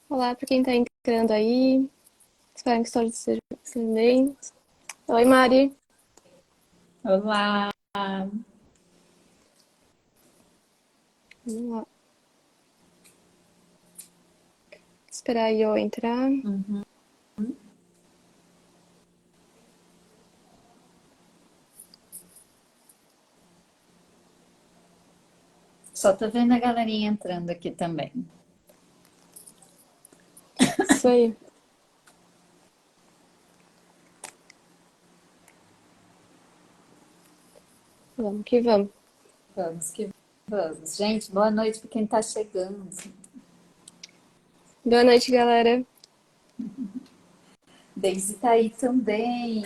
Olá para quem está entrando aí. Espero que todos estejam bem. Oi, Mari. Olá! Vamos lá. Esperar eu entrar. Só tô vendo a galerinha entrando aqui também. Isso aí. Vamos que vamos. Vamos que vamos. Gente, boa noite para quem tá chegando. Boa noite, galera. Daisy tá aí também.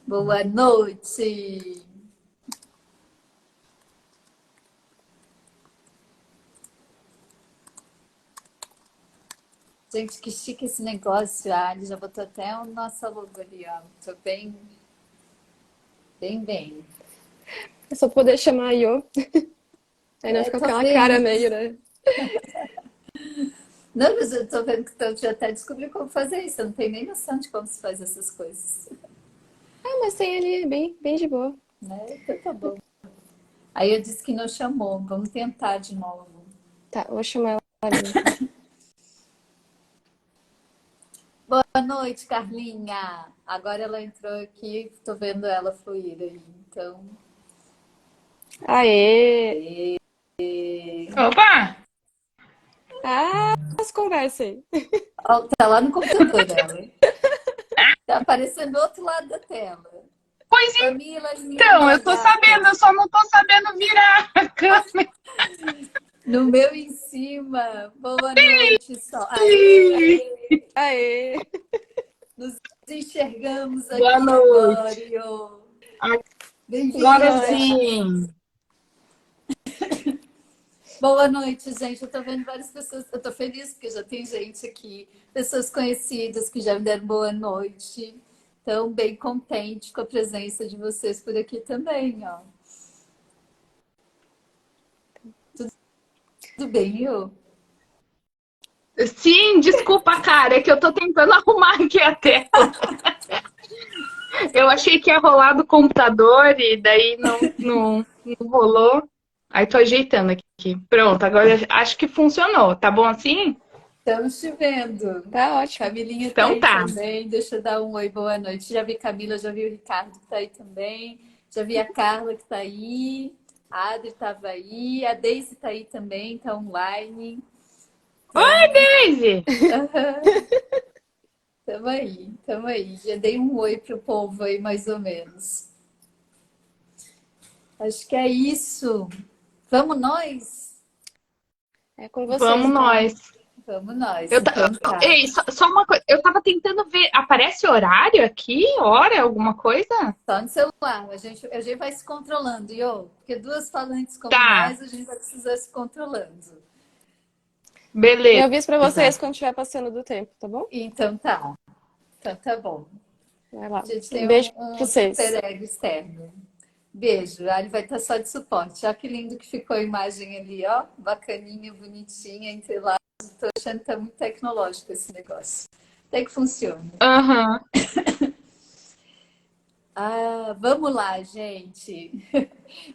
Boa noite! Gente, que chique esse negócio. Ah, ele já botou até o nosso logo ali, ó. Tô bem, bem, bem. É só poder chamar eu. Aí não É, fica tô aquela cara vendo. meio, né? Não, mas eu tô vendo que tu já até descobriu como fazer isso. Eu não tenho nem noção de como se faz essas coisas, Ah, mas tem ali, bem de boa. né? Então tá bom. Aí eu disse que não chamou. Vamos tentar de novo. Tá, vou chamar ela ali então. Boa noite, Carlinha. Agora ela entrou aqui, tô vendo ela fluir aí. Então, Aê! Opa! Ah, as conversas aí. ó, tá lá no computador dela, hein? Tá aparecendo do outro lado da tela. Pois Camila, então, linda eu tô sabendo, gata. eu só não tô sabendo virar a câmera. No meu em cima. Boa noite, Sol. Aê! Aê! Nos enxergamos Boa aqui agora, noite. Iô. Boa Agora Bem-vinda! noite. sim. Boa noite, gente. Eu tô vendo várias pessoas. Eu tô feliz porque já tem gente aqui, pessoas conhecidas que já me deram boa noite. Então, bem contente com a presença de vocês por aqui também, ó. Tudo bem, Yu? Sim, desculpa, cara, é que eu tô tentando arrumar aqui a tela. Eu achei que ia rolar do computador e daí não rolou. Aí tô ajeitando aqui. Pronto, agora acho que funcionou. Tá bom assim? Estamos te vendo. Tá ótimo. Camilinha tá Então aí tá. também. Deixa eu dar um oi, boa noite. Já vi Camila, já vi o Ricardo que tá aí também. Já vi a Carla que tá aí. A Adri tava aí. A Deise tá aí também, tá online. Oi, Então, Daisy! tamo aí, tamo aí. Já dei um oi pro povo aí, mais ou menos. Acho que é isso. Vamos nós? É com vocês Vamos então. nós. Vamos nós, Eu ta... então tá. Ei, só uma coisa. Eu tava tentando ver. Aparece horário aqui? Hora? Alguma coisa? Só no celular. A gente vai se controlando, Iô, porque duas falantes como Tá. nós, a gente vai precisar se controlando. Eu Beleza. aviso pra vocês quando estiver passando do tempo, tá bom? Então tá. Então tá bom. Vai lá. A gente Um tem beijo um pra vocês. super ego externo. Beijo. A Ali vai estar só de suporte. Olha que lindo que ficou a imagem ali, ó. Bacaninha, bonitinha, entre lá. Tô achando que tá muito tecnológico esse negócio. Até que funciona. Aham. Ah, vamos lá, gente.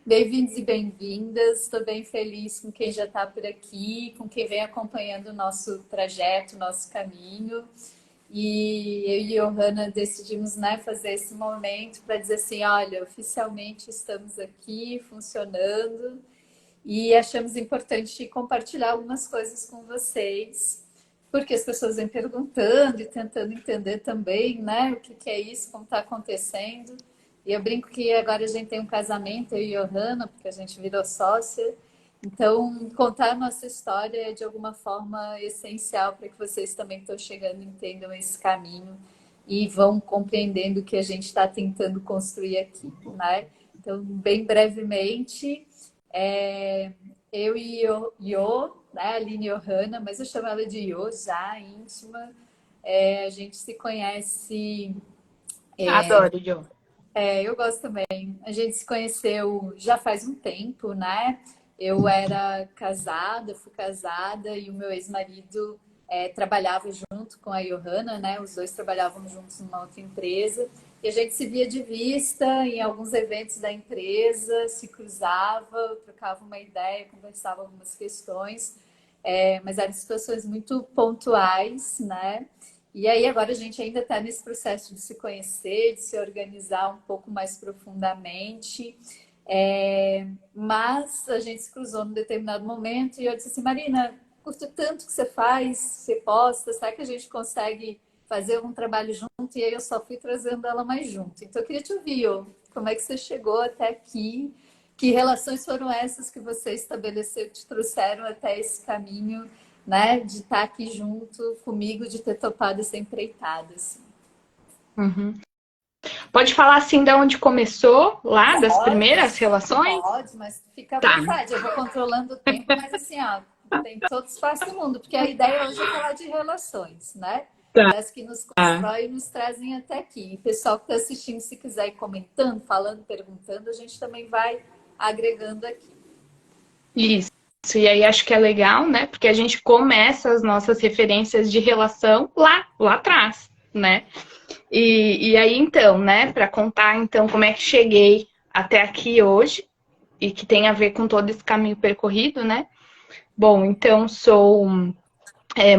Bem-vindos e bem-vindas. Estou bem feliz com quem já está por aqui, com quem vem acompanhando o nosso trajeto, o nosso caminho. E eu e Johanna decidimos, né, fazer esse momento para dizer assim, olha, oficialmente estamos aqui funcionando e achamos importante compartilhar algumas coisas com vocês, porque as pessoas vêm perguntando e tentando entender também, né, o que é isso, como está acontecendo. E eu brinco que agora a gente tem um casamento, eu e Johanna, porque a gente virou sócia. Então, contar a nossa história é de alguma forma essencial para que vocês também que estão chegando entendam esse caminho e vão compreendendo o que a gente está tentando construir aqui, né? Então, bem brevemente, é, eu e Yo, né, a Aline Johanna, mas eu chamo ela de Yo já, íntima. A gente se conhece Adoro, Jo. Eu gosto também. A gente se conheceu já faz um tempo, né? Eu era casada, fui casada e o meu ex-marido trabalhava junto com a Johanna, né? Os dois trabalhavam juntos numa outra empresa e a gente se via de vista em alguns eventos da empresa, se cruzava, trocava uma ideia, conversava algumas questões, mas eram situações muito pontuais, né? E aí agora a gente ainda está nesse processo de se conhecer, de se organizar um pouco mais profundamente. Mas a gente se cruzou num determinado momento e eu disse assim, Marina, curto tanto que você faz, você posta, será que a gente consegue fazer um trabalho junto? E aí eu só fui trazendo ela mais junto. Então eu queria te ouvir, ó, como é que você chegou até aqui? Que relações foram essas que você estabeleceu, que te trouxeram até esse caminho, né, de estar aqui junto comigo, de ter topado essa empreitada, assim. Uhum. Pode falar assim de onde começou, lá, das primeiras relações? Pode, mas fica à Tá, vontade. Eu vou controlando o tempo, mas assim, ó, tem todo espaço do mundo, porque a ideia hoje é falar de relações, né? tá. Das que nos constroem e nos trazem até aqui. E o pessoal que está assistindo, se quiser ir comentando, falando, perguntando, a gente também vai agregando aqui. Isso. E aí acho que é legal, né? Porque a gente começa as nossas referências de relação lá atrás, né? E aí então, né? Para contar então como é que cheguei até aqui hoje e que tem a ver com todo esse caminho percorrido, né? Bom, então sou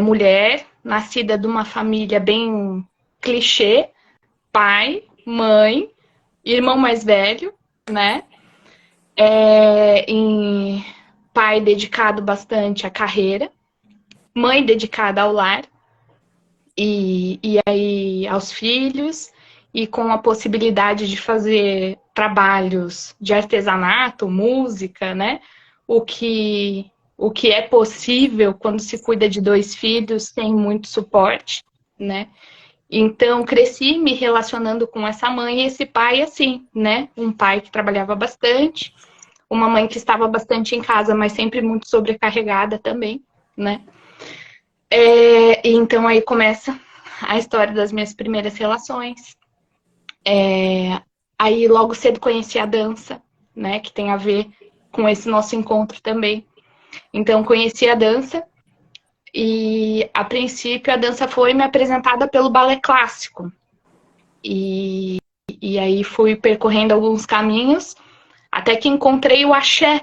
mulher, nascida de uma família bem clichê, pai, mãe, irmão mais velho, né? Pai dedicado bastante à carreira, mãe dedicada ao lar e aí aos filhos, e com a possibilidade de fazer trabalhos de artesanato, música, né? O que, o que é possível quando se cuida de dois filhos sem muito suporte, né? Então, cresci me relacionando com essa mãe e esse pai assim, né? Um pai que trabalhava bastante, uma mãe que estava bastante em casa, mas sempre muito sobrecarregada também, né? E então aí começa a história das minhas primeiras relações. Aí logo cedo conheci a dança, né? Que tem a ver com esse nosso encontro também. Então conheci a dança e a princípio a dança foi me apresentada pelo balé clássico. E aí fui percorrendo alguns caminhos até que encontrei o axé.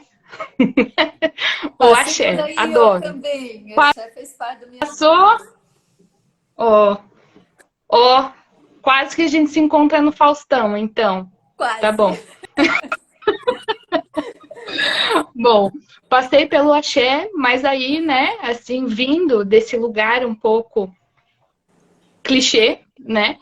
O Passei por axé, aí eu adoro. também. A chefe fez parte da minha vida. Passou, ó, ó, quase que a gente se encontra no Faustão, então. Tá Quase. bom. Bom, passei pelo axé, mas aí, né, assim, vindo desse lugar um pouco clichê, né,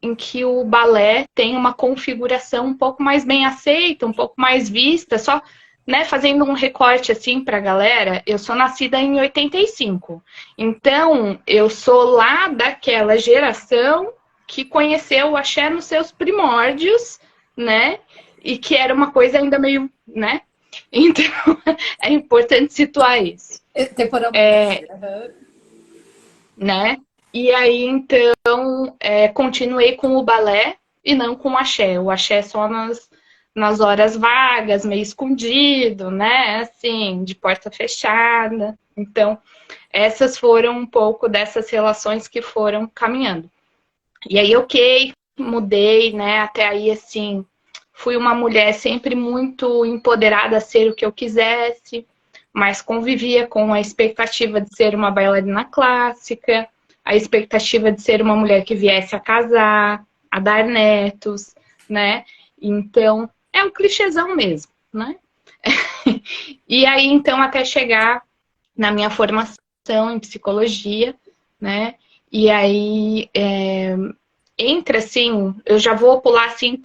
em que o balé tem uma configuração um pouco mais bem aceita, um pouco mais vista, só, né, fazendo um recorte assim pra galera, eu sou nascida em 85. Então, eu sou lá daquela geração que conheceu o axé nos seus primórdios, né? E que era uma coisa ainda meio, né? Então, é importante situar isso, Temporalmente. Uhum. né? E aí, então, continuei com o balé e não com o axé. O axé só nas horas vagas, meio escondido, né? Assim, de porta fechada. Então, essas foram um pouco dessas relações que foram caminhando. E aí, ok, mudei, né? Até aí, assim, fui uma mulher sempre muito empoderada a ser o que eu quisesse, mas convivia com a expectativa de ser uma bailarina clássica, a expectativa de ser uma mulher que viesse a casar, a dar netos, né? Então, é um clichêzão mesmo, né? E aí, então, até chegar na minha formação em psicologia, né? E aí, entra assim, eu já vou pular assim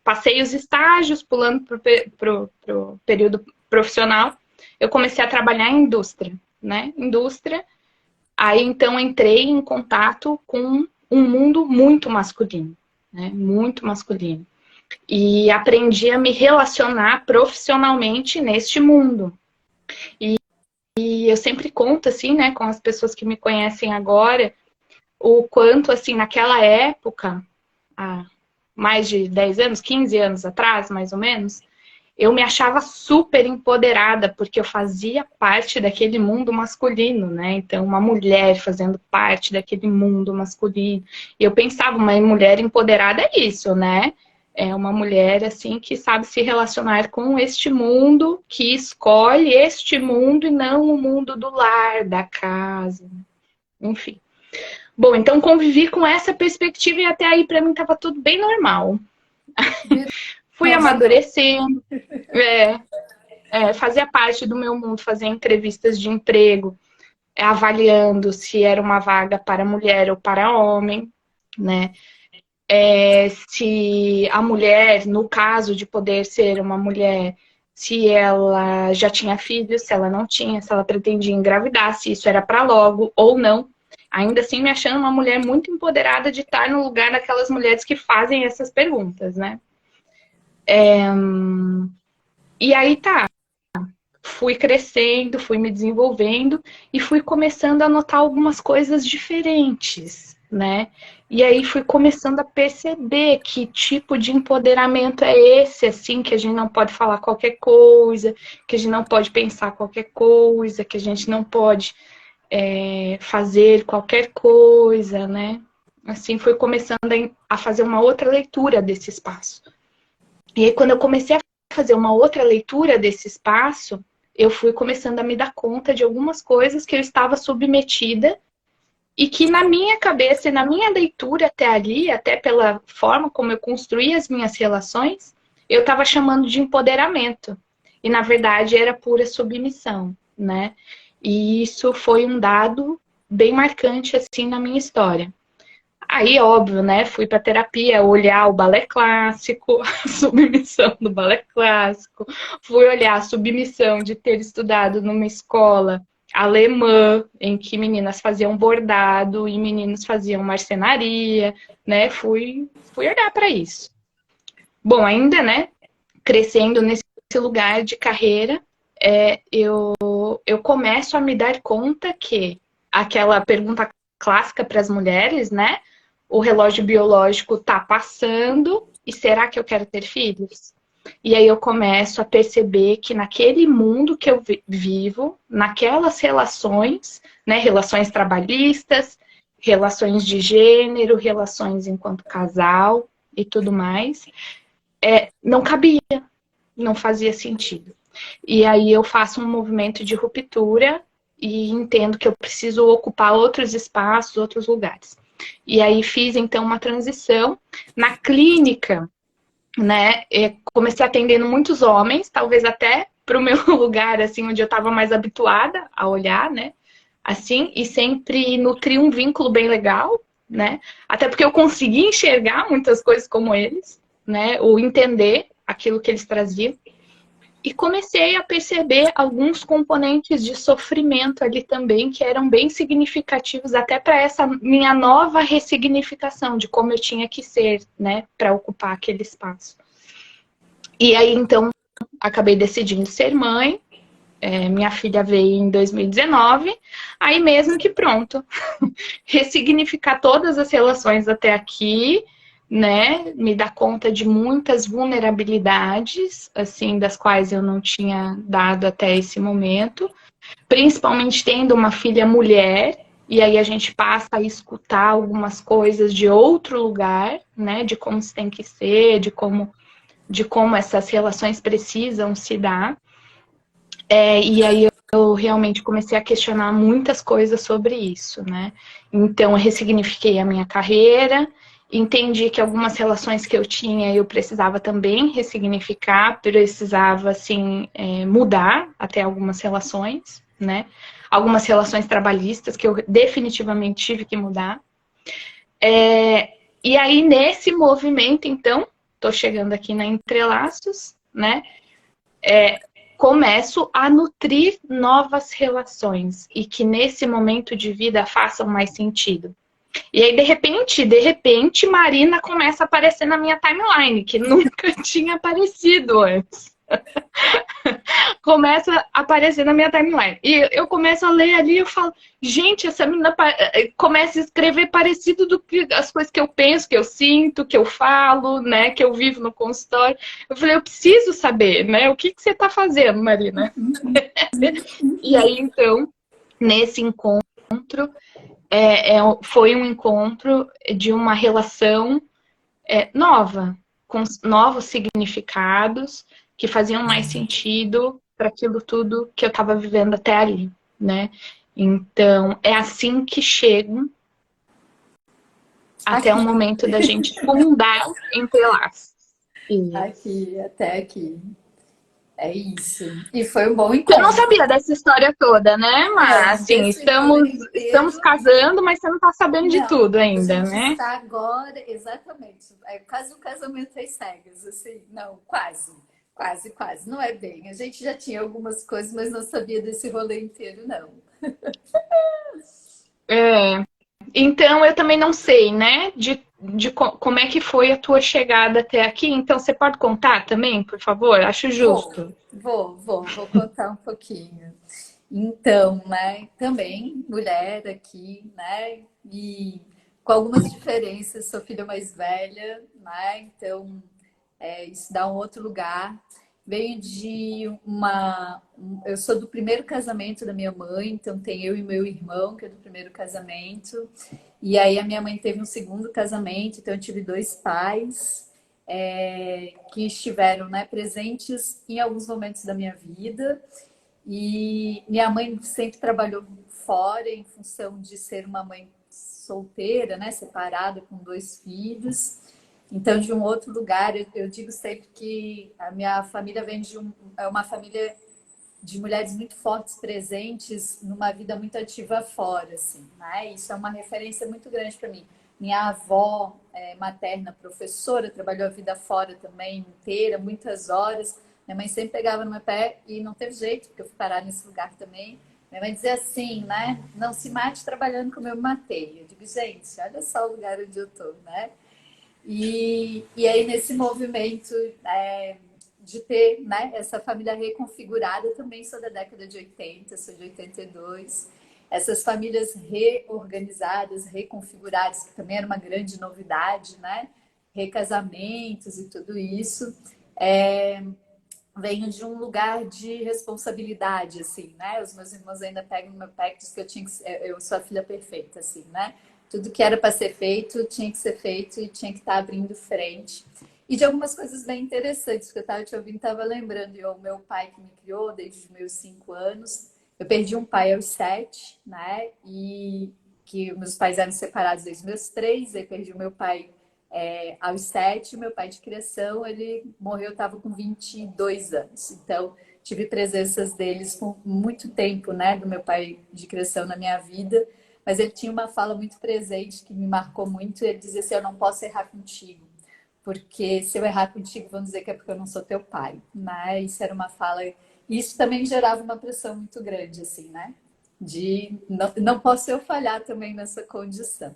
passei os estágios, pulando pro período profissional, eu comecei a trabalhar em indústria, né? Indústria. Aí então entrei em contato com um mundo muito masculino, né? Muito masculino. E aprendi a me relacionar profissionalmente neste mundo. E eu sempre conto assim, né, com as pessoas que me conhecem agora, o quanto assim naquela época há mais de 10 anos, 15 anos atrás, mais ou menos, eu me achava super empoderada, porque eu fazia parte daquele mundo masculino, né? Então, uma mulher fazendo parte daquele mundo masculino. E eu pensava, uma mulher empoderada é isso, né? É uma mulher, assim, que sabe se relacionar com este mundo, que escolhe este mundo e não o mundo do lar, da casa, enfim. Bom, então convivi com essa perspectiva e até aí para mim estava tudo bem normal. Fui amadurecendo, fazia parte do meu mundo, fazer entrevistas de emprego, avaliando se era uma vaga para mulher ou para homem, né? Se a mulher, no caso de poder ser uma mulher, se ela já tinha filhos, se ela não tinha, se ela pretendia engravidar, se isso era para logo ou não. Ainda assim, me achando uma mulher muito empoderada de estar no lugar daquelas mulheres que fazem essas perguntas, né? E aí tá, fui crescendo, fui me desenvolvendo e fui começando a notar algumas coisas diferentes, né? E aí fui começando a perceber que tipo de empoderamento é esse, assim, que a gente não pode falar qualquer coisa, que a gente não pode pensar qualquer coisa, que a gente não pode fazer qualquer coisa, né? Assim, fui começando a fazer uma outra leitura desse espaço. E aí, quando eu comecei a fazer uma outra leitura desse espaço, eu fui começando a me dar conta de algumas coisas que eu estava submetida e que na minha cabeça e na minha leitura até ali, até pela forma como eu construí as minhas relações, eu estava chamando de empoderamento. E, na verdade, era pura submissão, né? E isso foi um dado bem marcante, assim, na minha história. Aí, óbvio, né? Fui para terapia, olhar o balé clássico, a submissão do balé clássico. Fui olhar a submissão de ter estudado numa escola alemã, em que meninas faziam bordado e meninos faziam marcenaria, né? Fui olhar para isso. Bom, ainda, né? Crescendo nesse lugar de carreira, eu começo a me dar conta que aquela pergunta clássica para as mulheres, né? O relógio biológico tá passando e será que eu quero ter filhos? E aí eu começo a perceber que naquele mundo que eu vivo, naquelas relações, né? Relações trabalhistas, relações de gênero, relações enquanto casal e tudo mais, não cabia, não fazia sentido. E aí eu faço um movimento de ruptura e entendo que eu preciso ocupar outros espaços, outros lugares. E aí fiz, então, uma transição. Na clínica, né, comecei atendendo muitos homens, talvez até para o meu lugar, assim, onde eu estava mais habituada a olhar, né, assim, e sempre nutri um vínculo bem legal, né, até porque eu consegui enxergar muitas coisas como eles, né, ou entender aquilo que eles traziam. E comecei a perceber alguns componentes de sofrimento ali também, que eram bem significativos até para essa minha nova ressignificação de como eu tinha que ser, né, para ocupar aquele espaço. E aí, então, acabei decidindo ser mãe. Minha filha veio em 2019. Aí mesmo que pronto, ressignificar todas as relações até aqui, né, me dá conta de muitas vulnerabilidades, assim, das quais eu não tinha dado até esse momento, principalmente tendo uma filha mulher, e aí a gente passa a escutar algumas coisas de outro lugar, né, de como se tem que ser, de como essas relações precisam se dar, e aí eu realmente comecei a questionar muitas coisas sobre isso, né, então eu ressignifiquei a minha carreira. Entendi que algumas relações que eu tinha eu precisava também ressignificar, precisava, assim, mudar até algumas relações, né? Algumas relações trabalhistas que eu definitivamente tive que mudar. E aí, nesse movimento, então, tô chegando aqui na Entrelaços, né? Começo a nutrir novas relações e que nesse momento de vida façam mais sentido. E aí, de repente, Marina começa a aparecer na minha timeline, que nunca tinha aparecido antes. Começa a aparecer na minha timeline. E eu começo a ler ali e eu falo, gente, essa menina começa a escrever parecido do que as coisas que eu penso, que eu sinto, que eu falo, né, que eu vivo no consultório. Eu falei, eu preciso saber, né, o que que você está fazendo, Marina? E aí, então, nesse encontro, foi um encontro de uma relação nova, com novos significados que faziam mais sentido para aquilo tudo que eu estava vivendo até ali, né? Então, é assim que chego até o Aqui, momento da gente fundar Entrelaços. aqui, até aqui. É isso. E foi um bom Você não encontro. sabia dessa história toda, né? Mas, Não, assim, desse rolê estamos inteiro. casando, mas você não está sabendo de Não, tudo a ainda, gente né? está agora, exatamente. É quase o casamento às cegas, assim. Não, quase. Quase, quase. Não é bem. A gente já tinha algumas coisas, mas não sabia desse rolê inteiro, não. É, então, eu também não sei, né, como é que foi a tua chegada até aqui. Então, você pode contar também, por favor? Acho Vou, justo. vou contar um pouquinho. Então, né, também mulher aqui, né, e com algumas diferenças, sou filha mais velha, né, então isso dá um outro lugar. Venho de eu sou do primeiro casamento da minha mãe, então tem eu e meu irmão, que é do primeiro casamento, e aí a minha mãe teve um segundo casamento, então eu tive dois pais, que estiveram, né, presentes em alguns momentos da minha vida. E minha mãe sempre trabalhou fora em função de ser uma mãe solteira, né, separada com dois filhos. Então, de um outro lugar, eu digo sempre que a minha família vem é uma família de mulheres muito fortes, presentes numa vida muito ativa fora, assim, né? Isso é uma referência muito grande para mim. Minha avó materna, professora, trabalhou a vida fora também, inteira, muitas horas. Minha mãe sempre pegava no meu pé e não teve jeito, porque eu fui parar nesse lugar também. Minha mãe dizia assim, né? Não se mate trabalhando como eu me matei. Eu digo, gente, olha só o lugar onde eu tô, né? E aí, nesse movimento de ter, né, essa família reconfigurada, eu também sou da década de 80, sou de 82. Essas famílias reorganizadas, reconfiguradas, que também era uma grande novidade, né? Recasamentos e tudo isso. É, Venho de um lugar de responsabilidade, assim, né? Os meus irmãos ainda pegam no meu pé que diz que eu sou a filha perfeita, assim, né? Tudo que era para ser feito tinha que ser feito e tinha que estar abrindo frente. E de algumas coisas bem interessantes que eu estava te ouvindo, estava lembrando. O meu pai que me criou desde os meus 5 anos, eu perdi um pai aos 7, né? E que meus pais eram separados desde os meus 3, aí perdi o meu pai aos 7, meu pai de criação, ele morreu, estava com 22 anos. Então, tive presenças deles por muito tempo, né, do meu pai de criação na minha vida. Mas ele tinha uma fala muito presente que me marcou muito. Ele dizia assim: eu não posso errar contigo, porque se eu errar contigo, vão dizer que é porque eu não sou teu pai. Mas isso era uma fala. Isso também gerava uma pressão muito grande, assim, né? De não posso eu falhar também nessa condição.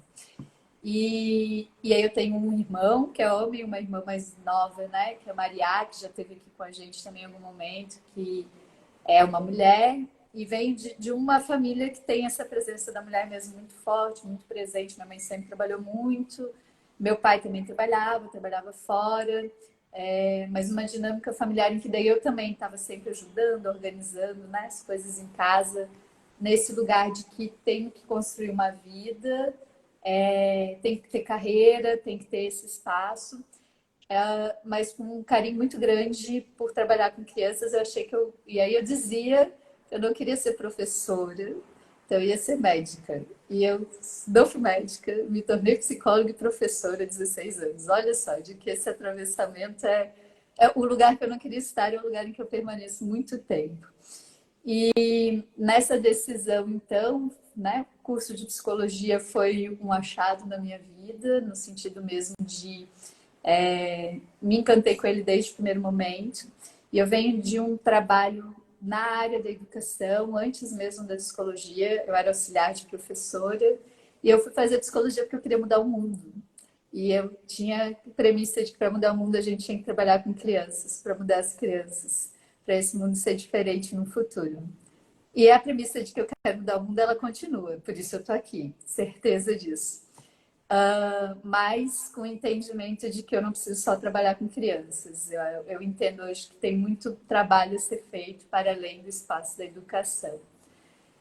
E aí eu tenho um irmão que é homem, uma irmã mais nova, né? Que é a Maria, que já esteve aqui com a gente também em algum momento, que é uma mulher e vem de uma família que tem essa presença da mulher mesmo muito forte, muito presente. Minha mãe sempre trabalhou muito, meu pai também trabalhava fora, mas uma dinâmica familiar em que daí eu também estava sempre ajudando, organizando, né, as coisas em casa, nesse lugar de que tenho que construir uma vida, tem que ter carreira, tem que ter esse espaço, mas com um carinho muito grande por trabalhar com crianças. Eu achei que eu. E aí eu dizia que eu não queria ser professora, então eu ia ser médica. E eu não fui médica, me tornei psicóloga e professora há 16 anos. Olha só, de que esse atravessamento é o lugar que eu não queria estar, é o lugar em que eu permaneço muito tempo. E nessa decisão, então, né, o curso de psicologia foi um achado na minha vida, no sentido mesmo de me encantei com ele desde o primeiro momento. E eu venho de um trabalho na área da educação, antes mesmo da psicologia. Eu era auxiliar de professora e eu fui fazer psicologia porque eu queria mudar o mundo. E eu tinha a premissa de que para mudar o mundo a gente tinha que trabalhar com crianças, para mudar as crianças, para esse mundo ser diferente no futuro. E a premissa de que eu quero mudar o mundo, ela continua, por isso eu estou aqui, certeza disso. Mas com o entendimento de que eu não preciso só trabalhar com crianças. Eu entendo hoje que tem muito trabalho a ser feito para além do espaço da educação.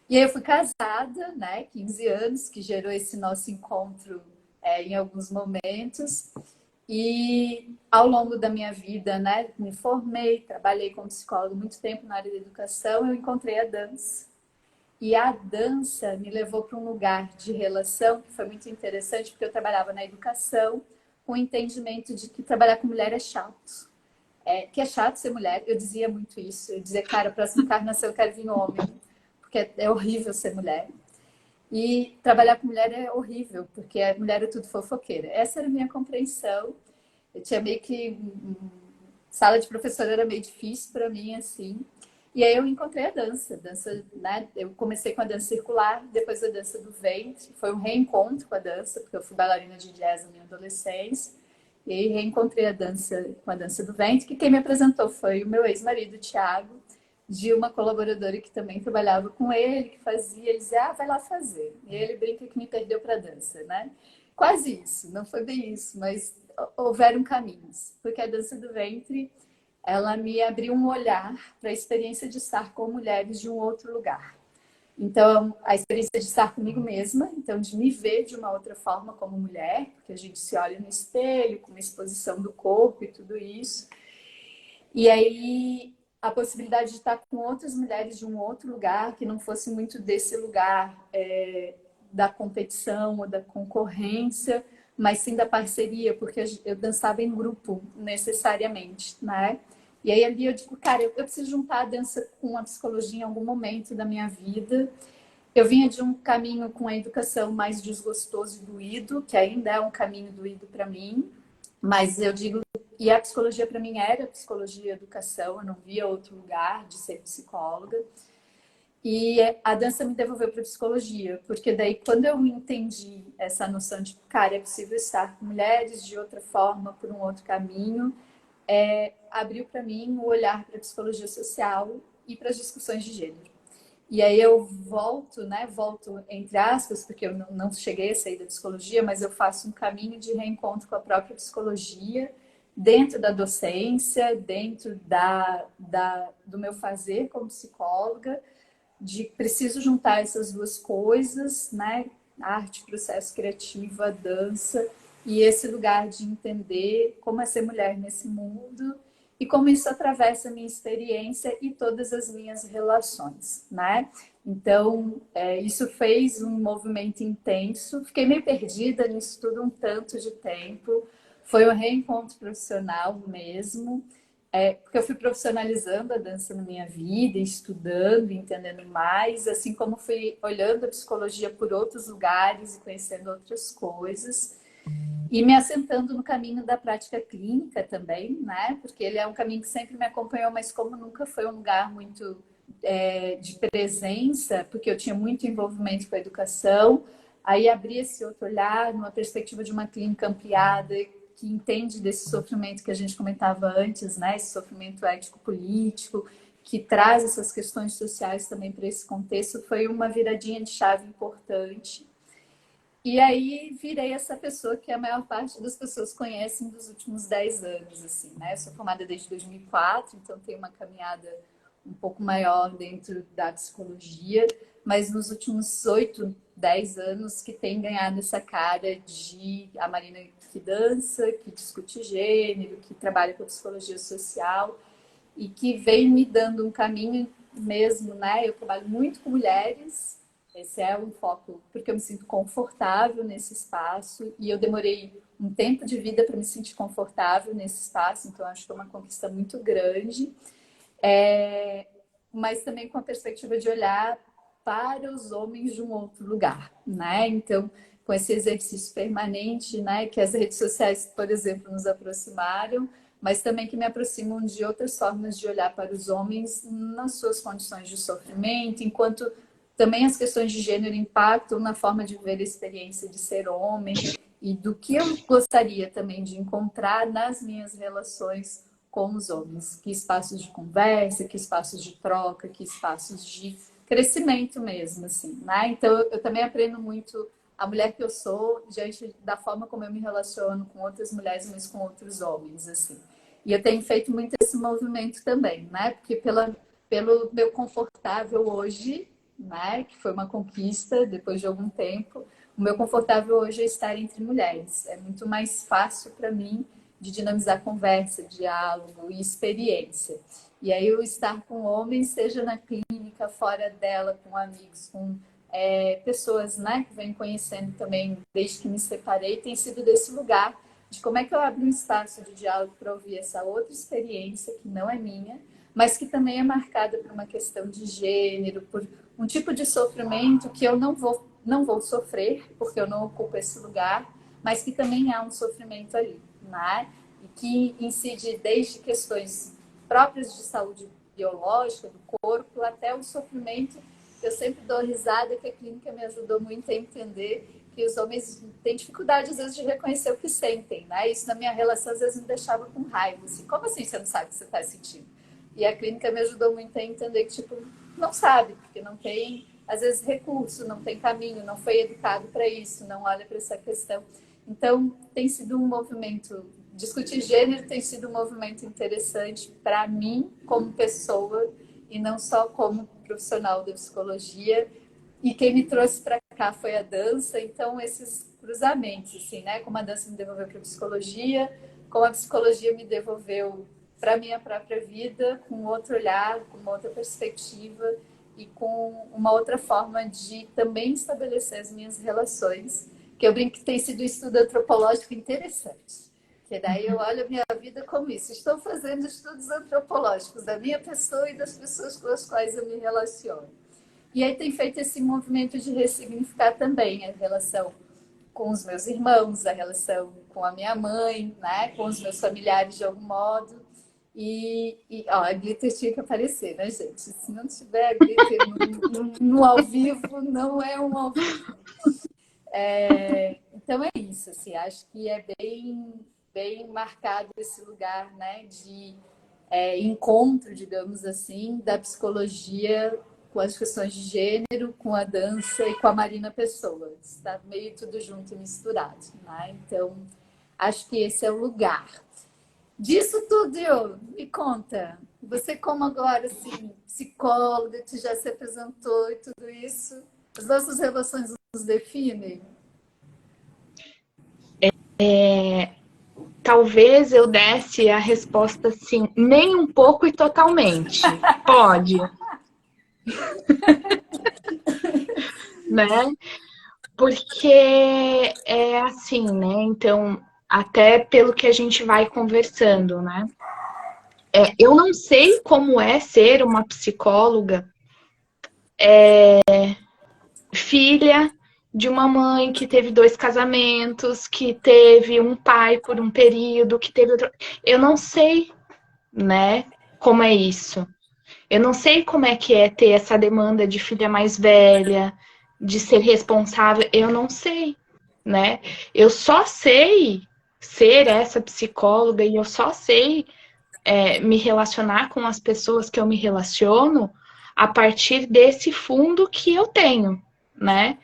E aí eu fui casada, né, 15 anos, que gerou esse nosso encontro em alguns momentos. E ao longo da minha vida, né, me formei, trabalhei como psicóloga muito tempo na área da educação, eu encontrei a dança. E a dança me levou para um lugar de relação que foi muito interessante, porque eu trabalhava na educação com o entendimento de que trabalhar com mulher é chato. Que é chato ser mulher, eu dizia muito isso. Eu dizia, cara, a próxima encarnação eu quero vir homem, porque é horrível ser mulher. E trabalhar com mulher é horrível, porque a mulher é tudo fofoqueira. Essa era a minha compreensão. Eu tinha meio que... Sala de professora era meio difícil para mim, assim. E aí eu encontrei a dança, né? Eu comecei com a dança circular, depois a dança do ventre. Foi um reencontro com a dança, porque eu fui bailarina de jazz na minha adolescência. E aí reencontrei a dança com a dança do ventre, que quem me apresentou foi o meu ex-marido, Thiago, de uma colaboradora que também trabalhava com ele, que fazia, ele dizia, vai lá fazer. E ele brinca que me perdeu para a dança, né? Quase isso, não foi bem isso, mas houveram caminhos. Porque a dança do ventre, ela me abriu um olhar para a experiência de estar com mulheres de um outro lugar. Então, a experiência de estar comigo mesma, então de me ver de uma outra forma como mulher, porque a gente se olha no espelho, com uma exposição do corpo e tudo isso. E aí, a possibilidade de estar com outras mulheres de um outro lugar, que não fosse muito desse lugar da competição ou da concorrência, mas sim da parceria, porque eu dançava em grupo, necessariamente, né? E aí ali eu digo, cara, eu preciso juntar a dança com a psicologia em algum momento da minha vida. Eu vinha de um caminho com a educação mais desgostoso e doído, que ainda é um caminho doído para mim, mas eu digo, e a psicologia para mim era psicologia e educação, eu não via outro lugar de ser psicóloga. E a dança me devolveu para a psicologia, porque daí quando eu entendi essa noção de, cara, é possível estar com mulheres de outra forma, por um outro caminho, abriu para mim o olhar para a psicologia social e para as discussões de gênero. E aí eu volto, né? Volto entre aspas, porque eu não cheguei a sair da psicologia, mas eu faço um caminho de reencontro com a própria psicologia, dentro da docência, dentro do meu fazer como psicóloga, de preciso juntar essas duas coisas, né? Arte, processo criativo, a dança, e esse lugar de entender como é ser mulher nesse mundo e como isso atravessa a minha experiência e todas as minhas relações, né? Então, isso fez um movimento intenso. Fiquei meio perdida nisso tudo um tanto de tempo. Foi um reencontro profissional mesmo, porque eu fui profissionalizando a dança na minha vida, estudando, entendendo mais, assim como fui olhando a psicologia por outros lugares e conhecendo outras coisas. E me assentando no caminho da prática clínica também, né? Porque ele é um caminho que sempre me acompanhou, mas como nunca foi um lugar muito de presença, porque eu tinha muito envolvimento com a educação, aí abri esse outro olhar, numa perspectiva de uma clínica ampliada, que entende desse sofrimento que a gente comentava antes, né? Esse sofrimento ético-político, que traz essas questões sociais também para esse contexto, foi uma viradinha de chave importante. E aí virei essa pessoa que a maior parte das pessoas conhecem dos últimos 10 anos, assim, né? Eu sou formada desde 2004, então tenho uma caminhada um pouco maior dentro da psicologia, mas nos últimos 8, 10 anos que tem ganhado essa cara de a Marina que dança, que discute gênero, que trabalha com a psicologia social e que vem me dando um caminho mesmo, né? Eu trabalho muito com mulheres. Esse é um foco, porque eu me sinto confortável nesse espaço e eu demorei um tempo de vida para me sentir confortável nesse espaço, então acho que é uma conquista muito grande, mas também com a perspectiva de olhar para os homens de um outro lugar, né? Então, com esse exercício permanente, né, que as redes sociais, por exemplo, nos aproximaram, mas também que me aproximam de outras formas de olhar para os homens nas suas condições de sofrimento, enquanto também as questões de gênero impactam na forma de viver a experiência de ser homem e do que eu gostaria também de encontrar nas minhas relações com os homens. Que espaços de conversa, que espaços de troca, que espaços de crescimento mesmo, assim, né? Então, eu também aprendo muito a mulher que eu sou diante da forma como eu me relaciono com outras mulheres, mas com outros homens, assim. E eu tenho feito muito esse movimento também, né? Porque pelo meu confortável hoje, né? Que foi uma conquista depois de algum tempo, o meu confortável hoje é estar entre mulheres. É muito mais fácil para mim de dinamizar conversa, diálogo e experiência. E aí eu estar com homens, seja na clínica, fora dela, com amigos, com pessoas, né, que vêm conhecendo também desde que me separei, tem sido desse lugar de como é que eu abro um espaço de diálogo para ouvir essa outra experiência que não é minha, mas que também é marcada por uma questão de gênero, por um tipo de sofrimento que eu não vou sofrer, porque eu não ocupo esse lugar, mas que também há um sofrimento ali, né? E que incide desde questões próprias de saúde biológica, do corpo, até o sofrimento. Eu sempre dou risada que a clínica me ajudou muito a entender que os homens têm dificuldade, às vezes, de reconhecer o que sentem, né? Isso na minha relação, às vezes, me deixava com raiva. Assim, como assim você não sabe o que você está sentindo? E a clínica me ajudou muito a entender que, tipo, não sabe, porque não tem, às vezes, recurso, não tem caminho, não foi educado para isso, não olha para essa questão. Então, tem sido um movimento, discutir gênero tem sido um movimento interessante para mim, como pessoa, e não só como profissional da psicologia. E quem me trouxe para cá foi a dança, então esses cruzamentos, assim, né? Como a dança me devolveu para a psicologia, como a psicologia me devolveu para a minha própria vida, com outro olhar, com uma outra perspectiva e com uma outra forma de também estabelecer as minhas relações, que eu brinco que tem sido um estudo antropológico interessante. Que daí eu olho a minha vida como isso. Estou fazendo estudos antropológicos da minha pessoa e das pessoas com as quais eu me relaciono. E aí tem feito esse movimento de ressignificar também a relação com os meus irmãos, a relação com a minha mãe, né? Com os meus familiares de algum modo. Ó, a glitter tinha que aparecer, né, gente? Se não tiver glitter no ao vivo, não é um ao vivo. Então é isso, assim, acho que é bem marcado esse lugar, né, de encontro, digamos assim, da psicologia com as questões de gênero, com a dança e com a Marina Pessoa. Está meio tudo junto e misturado, né? Então, acho que esse é o lugar. Disso tudo, Diogo, me conta. Você como agora, assim, psicóloga, que já se apresentou e tudo isso, as nossas relações nos definem? Talvez eu desse a resposta assim, nem um pouco e totalmente. Pode. Né? Porque é assim, né? Então, até pelo que a gente vai conversando, né? Eu não sei como é ser uma psicóloga filha de uma mãe que teve 2 casamentos, que teve um pai por um período, que teve outro. Eu não sei, né? Como é isso. Eu não sei como é que é ter essa demanda de filha mais velha, de ser responsável. Eu não sei, né? Eu só sei ser essa psicóloga e eu só sei me relacionar com as pessoas que eu me relaciono a partir desse fundo que eu tenho, né?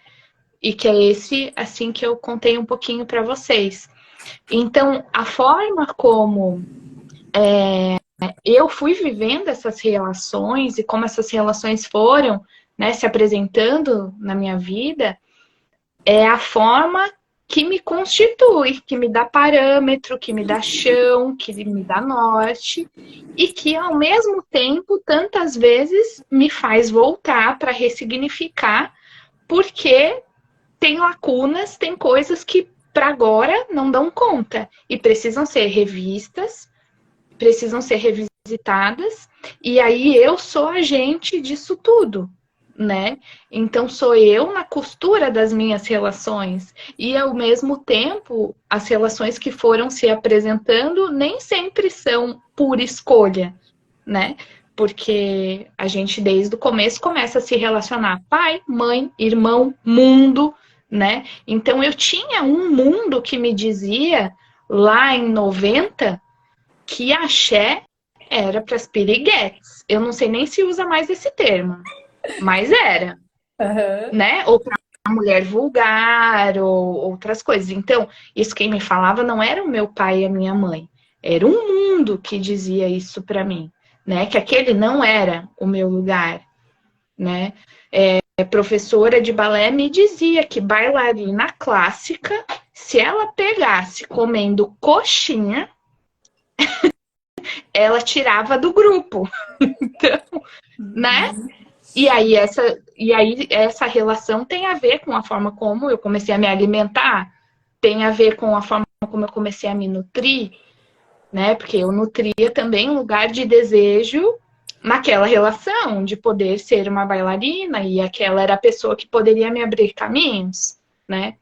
E que é esse, assim, que eu contei um pouquinho para vocês. Então, a forma como eu fui vivendo essas relações e como essas relações foram, né, se apresentando na minha vida, é a forma que me constitui, que me dá parâmetro, que me dá chão, que me dá norte e que, ao mesmo tempo, tantas vezes me faz voltar para ressignificar, porque tem lacunas, tem coisas que para agora não dão conta e precisam ser revistas, precisam ser revisitadas, e aí eu sou agente disso tudo, né? Então sou eu na costura das minhas relações e ao mesmo tempo as relações que foram se apresentando nem sempre são por escolha, né? Porque a gente desde o começo começa a se relacionar pai, mãe, irmão, mundo, né? Então eu tinha um mundo que me dizia lá em 90 que axé era para as piriguetes. Eu não sei nem se usa mais esse termo, mas era, Aham. né? Ou para mulher vulgar ou outras coisas. Então, isso quem me falava não era o meu pai e a minha mãe, era um mundo que dizia isso para mim, né? Que aquele não era o meu lugar, né? Professora de balé me dizia que bailarina clássica, se ela pegasse comendo coxinha, ela tirava do grupo. Então, né? E aí essa relação tem a ver com a forma como eu comecei a me alimentar, tem a ver com a forma como eu comecei a me nutrir, né? Porque eu nutria também um lugar de desejo naquela relação de poder ser uma bailarina e aquela era a pessoa que poderia me abrir caminhos, né?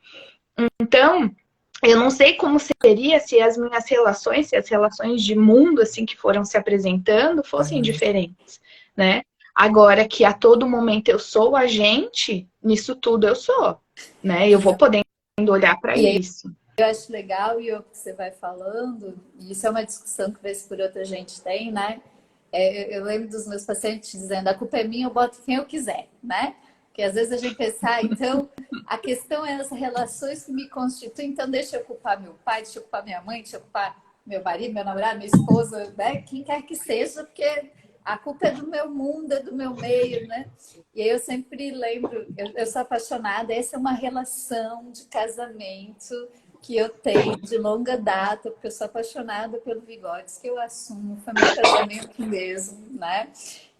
Então, eu não sei como seria se as minhas relações, se as relações de mundo assim que foram se apresentando fossem diferentes, né? Agora que a todo momento eu sou a gente, nisso tudo eu sou, né? Eu vou podendo olhar para E aí isso. eu acho legal e o que você vai falando, e isso é uma discussão que vez por outra a gente tem, né? Eu lembro dos meus pacientes dizendo, a culpa é minha, eu boto quem eu quiser, né? Porque às vezes a gente pensa, então a questão é as relações que me constituem, então deixa eu culpar meu pai, deixa eu culpar minha mãe, deixa eu culpar meu marido, meu namorado, minha esposa, né? Quem quer que seja, porque a culpa é do meu mundo, é do meu meio, né? E aí eu sempre lembro, eu sou apaixonada, essa é uma relação de casamento que eu tenho de longa data, porque eu sou apaixonada pelo Vigotes, que eu assumo, foi meu casamento mesmo, né?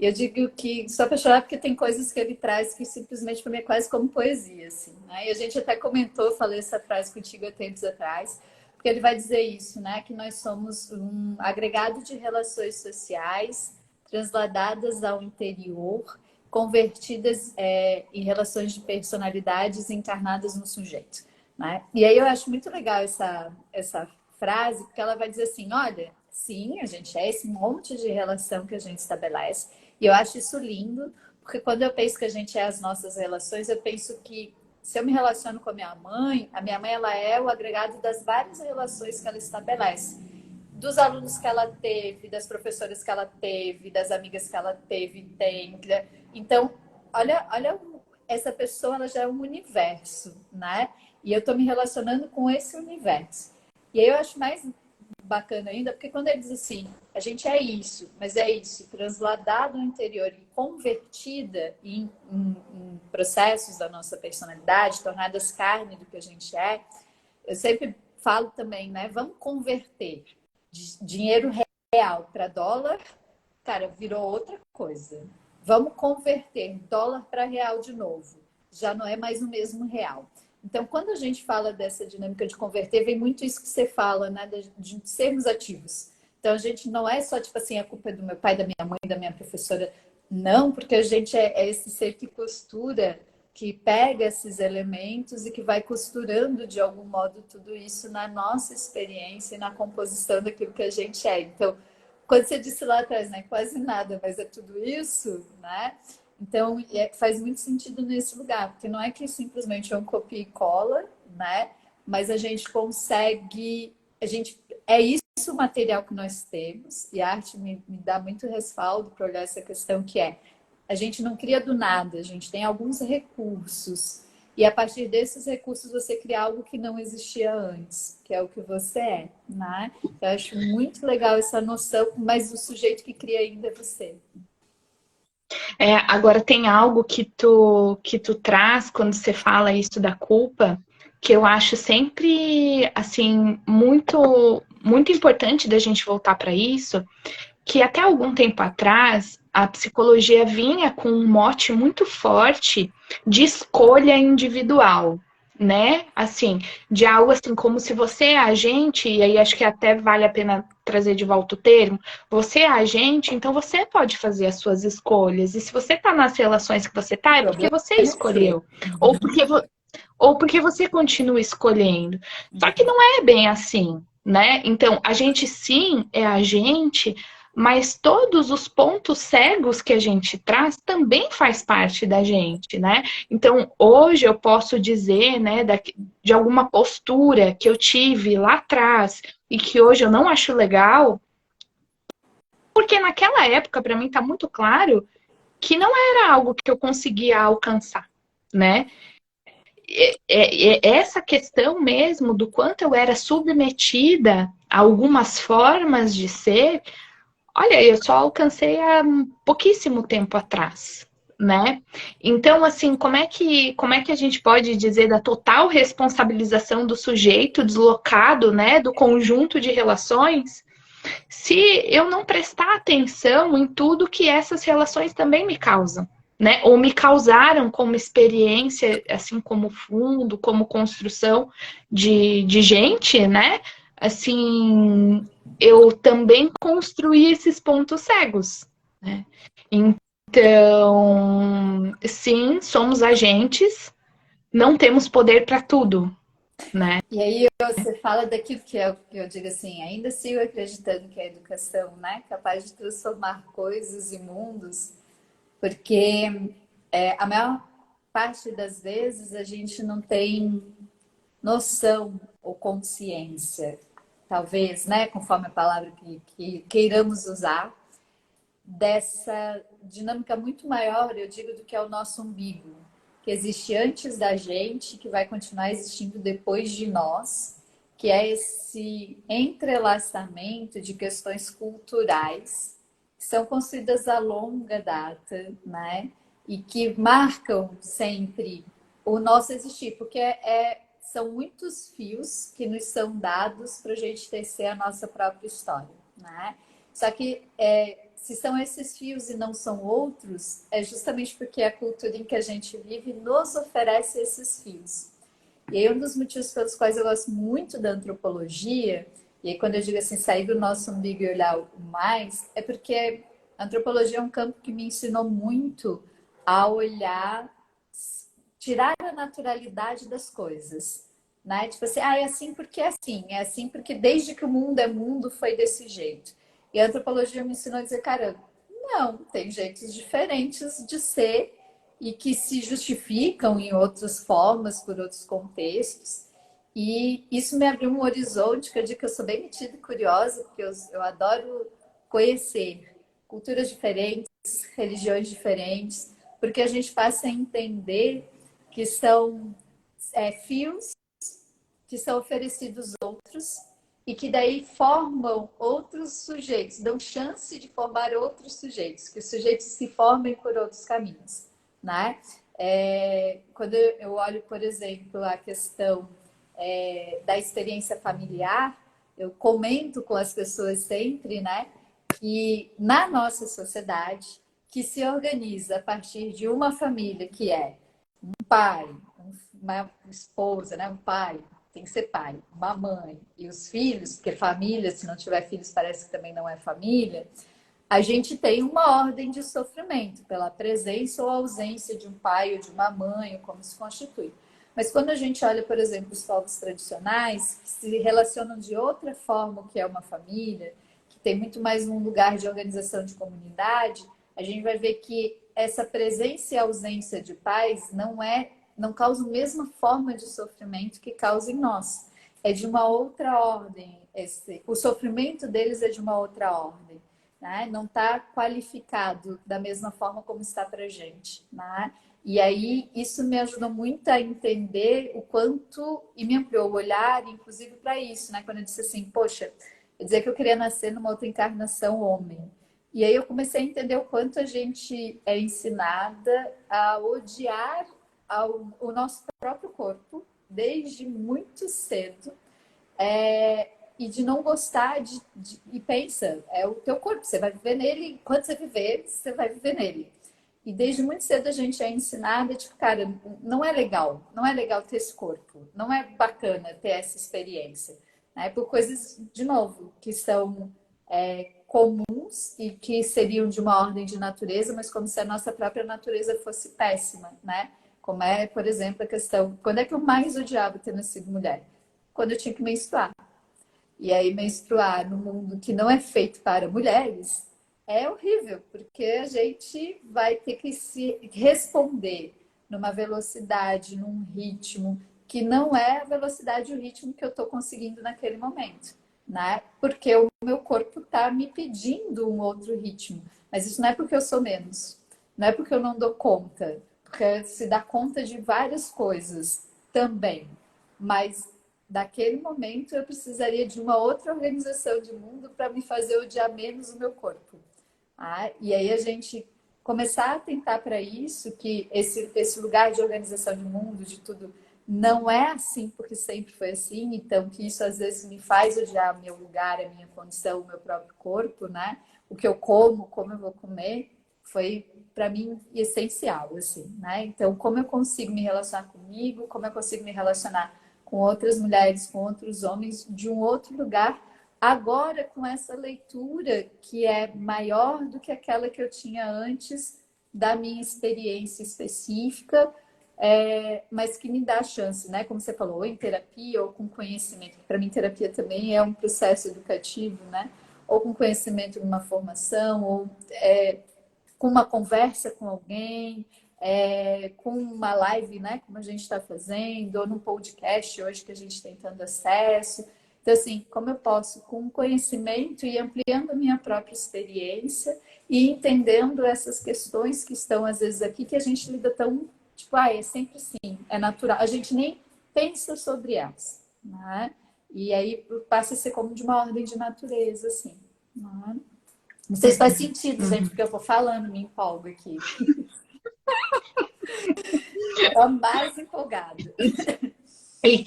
E eu digo que sou apaixonada porque tem coisas que ele traz que simplesmente para mim é quase como poesia, assim, né? E a gente até comentou, falei essa frase contigo há tempos atrás, porque ele vai dizer isso, né? Que nós somos um agregado de relações sociais transladadas ao interior, convertidas em relações de personalidades encarnadas no sujeito. Né? E aí eu acho muito legal essa frase, porque ela vai dizer assim, olha, sim, a gente é esse monte de relação que a gente estabelece, e eu acho isso lindo, porque quando eu penso que a gente é as nossas relações, eu penso que se eu me relaciono com a minha mãe ela é o agregado das várias relações que ela estabelece. Dos alunos que ela teve, das professoras que ela teve, das amigas que ela teve e tem. Então, olha, essa pessoa ela já é um universo, né? E eu estou me relacionando com esse universo. E aí eu acho mais bacana ainda, porque quando ele diz assim, a gente é isso, mas é isso, transladado no interior e convertida em processos da nossa personalidade, tornadas carne do que a gente é, eu sempre falo também, né? Vamos converter dinheiro real para dólar, cara, virou outra coisa. Vamos converter dólar para real de novo. Já não é mais o mesmo real. Então, quando a gente fala dessa dinâmica de converter, vem muito isso que você fala, né? De sermos ativos. Então, a gente não é só, tipo assim, a culpa é do meu pai, da minha mãe, da minha professora. Não, porque a gente é esse ser que costura, que pega esses elementos e que vai costurando, de algum modo, tudo isso na nossa experiência e na composição daquilo que a gente é. Então, quando você disse lá atrás, né? Quase nada, mas é tudo isso, né? Então, faz muito sentido nesse lugar, porque não é que simplesmente é um copia e cola, né? Mas a gente consegue... é isso o material que nós temos, e a arte me dá muito respaldo para olhar essa questão que a gente não cria do nada, a gente tem alguns recursos, e a partir desses recursos você cria algo que não existia antes, que é o que você é, né? Eu acho muito legal essa noção, mas o sujeito que cria ainda é você. Agora tem algo que tu traz quando você fala isso da culpa, que eu acho sempre assim muito muito importante da gente voltar para isso, que até algum tempo atrás a psicologia vinha com um mote muito forte de escolha individual, né? Assim, de algo assim como se você é agente, e aí acho que até vale a pena trazer de volta o termo, você é agente, então você pode fazer as suas escolhas. E se você tá nas relações que você tá, é porque você escolheu. Ou porque você continua escolhendo. Só que não é bem assim, né? Então, a gente sim é agente, mas todos os pontos cegos que a gente traz também faz parte da gente, né? Então, hoje eu posso dizer, né, de alguma postura que eu tive lá atrás e que hoje eu não acho legal, porque naquela época, para mim, está muito claro que não era algo que eu conseguia alcançar, né? Essa questão mesmo do quanto eu era submetida a algumas formas de ser, olha, eu só alcancei há pouquíssimo tempo atrás, né? Então, assim, como é que a gente pode dizer da total responsabilização do sujeito deslocado, né, do conjunto de relações, se eu não prestar atenção em tudo que essas relações também me causam, né? Ou me causaram como experiência, assim como fundo, como construção de gente, né? Assim, eu também construí esses pontos cegos, né? Então, sim, somos agentes, não temos poder para tudo, né? E aí você fala daquilo que eu digo assim, ainda sigo acreditando que a educação, né, é capaz de transformar coisas e mundos, porque a maior parte das vezes a gente não tem noção ou consciência, talvez, né, conforme a palavra que queiramos usar, dessa dinâmica muito maior, eu digo, do que é o nosso umbigo, que existe antes da gente, que vai continuar existindo depois de nós, que é esse entrelaçamento de questões culturais que são construídas a longa data, né? E que marcam sempre o nosso existir, porque são muitos fios que nos são dados para a gente tecer a nossa própria história, né? Só que se são esses fios e não são outros, é justamente porque a cultura em que a gente vive nos oferece esses fios. E aí um dos motivos pelos quais eu gosto muito da antropologia, e aí quando eu digo assim, sair do nosso umbigo e olhar o mais, é porque a antropologia é um campo que me ensinou muito a olhar, tirar a naturalidade das coisas. Né? Tipo assim, é assim, é assim porque desde que o mundo é mundo foi desse jeito. E a antropologia me ensinou a dizer, cara, não, tem jeitos diferentes de ser e que se justificam em outras formas, por outros contextos. E isso me abriu um horizonte, que eu digo que eu sou bem metida e curiosa, porque eu adoro conhecer culturas diferentes, religiões diferentes, porque a gente passa a entender que são fios que são oferecidos outros e que daí formam outros sujeitos, dão chance de formar outros sujeitos, que os sujeitos se formem por outros caminhos, né? Quando eu olho, por exemplo, a questão da experiência familiar, eu comento com as pessoas sempre, né, que na nossa sociedade, que se organiza a partir de uma família que é um pai, uma esposa, né, um pai, tem que ser pai, uma mãe e os filhos, porque família, se não tiver filhos, parece que também não é família, a gente tem uma ordem de sofrimento pela presença ou ausência de um pai ou de uma mãe, ou como se constitui. Mas quando a gente olha, por exemplo, os povos tradicionais, que se relacionam de outra forma o que é uma família, que tem muito mais um lugar de organização de comunidade, a gente vai ver que essa presença e ausência de pais não causa a mesma forma de sofrimento que causa em nós. É de uma outra ordem. O sofrimento deles é de uma outra ordem. Né? Não está qualificado da mesma forma como está para a gente. Né? E aí isso me ajudou muito a entender o quanto, e me ampliou o olhar, inclusive para isso, né? Quando eu disse assim, poxa, eu dizia que eu queria nascer numa outra encarnação homem. E aí eu comecei a entender o quanto a gente é ensinada a odiar o nosso próprio corpo desde muito cedo. E de não gostar e pensa, é o teu corpo, você vai viver nele, enquanto você viver, você vai viver nele. E desde muito cedo a gente é ensinada, tipo, cara, não é legal ter esse corpo, não é bacana ter essa experiência, né? Por coisas, de novo, que são comuns e que seriam de uma ordem de natureza, mas como se a nossa própria natureza fosse péssima, né? Como é, por exemplo, a questão, quando é que eu mais odiava ter nascido mulher? Quando eu tinha que menstruar. E aí menstruar num mundo que não é feito para mulheres é horrível, porque a gente vai ter que se responder numa velocidade, num ritmo que não é a velocidade e o ritmo que eu estou conseguindo naquele momento, né? Porque o meu corpo está me pedindo um outro ritmo. Mas isso não é porque eu sou menos, não é porque eu não dou conta, porque se dá conta de várias coisas também. Mas daquele momento eu precisaria de uma outra organização de mundo para me fazer odiar menos o meu corpo. E aí a gente começar a atentar para isso, que esse lugar de organização de mundo, de tudo, não é assim porque sempre foi assim, então que isso às vezes me faz odiar meu lugar, a minha condição, o meu próprio corpo, né? O que eu como eu vou comer, foi para mim essencial, assim, né? Então, como eu consigo me relacionar comigo, como eu consigo me relacionar com outras mulheres, com outros homens, de um outro lugar, agora com essa leitura que é maior do que aquela que eu tinha antes da minha experiência específica, mas que me dá a chance, né? Como você falou, ou em terapia ou com conhecimento. Para mim, terapia também é um processo educativo, né? Ou com conhecimento numa formação, ou com uma conversa com alguém, com uma live, né? Como a gente está fazendo, ou num podcast hoje que a gente tem tanto acesso. Então, assim, como eu posso, com conhecimento e ampliando a minha própria experiência e entendendo essas questões que estão, às vezes, aqui, que a gente lida tão, tipo, é sempre assim, é natural. A gente nem pensa sobre elas, né? E aí passa a ser como de uma ordem de natureza, assim, né? Não sei se faz sentido, gente, porque eu vou falando, me empolgo aqui. Estou mais empolgada. E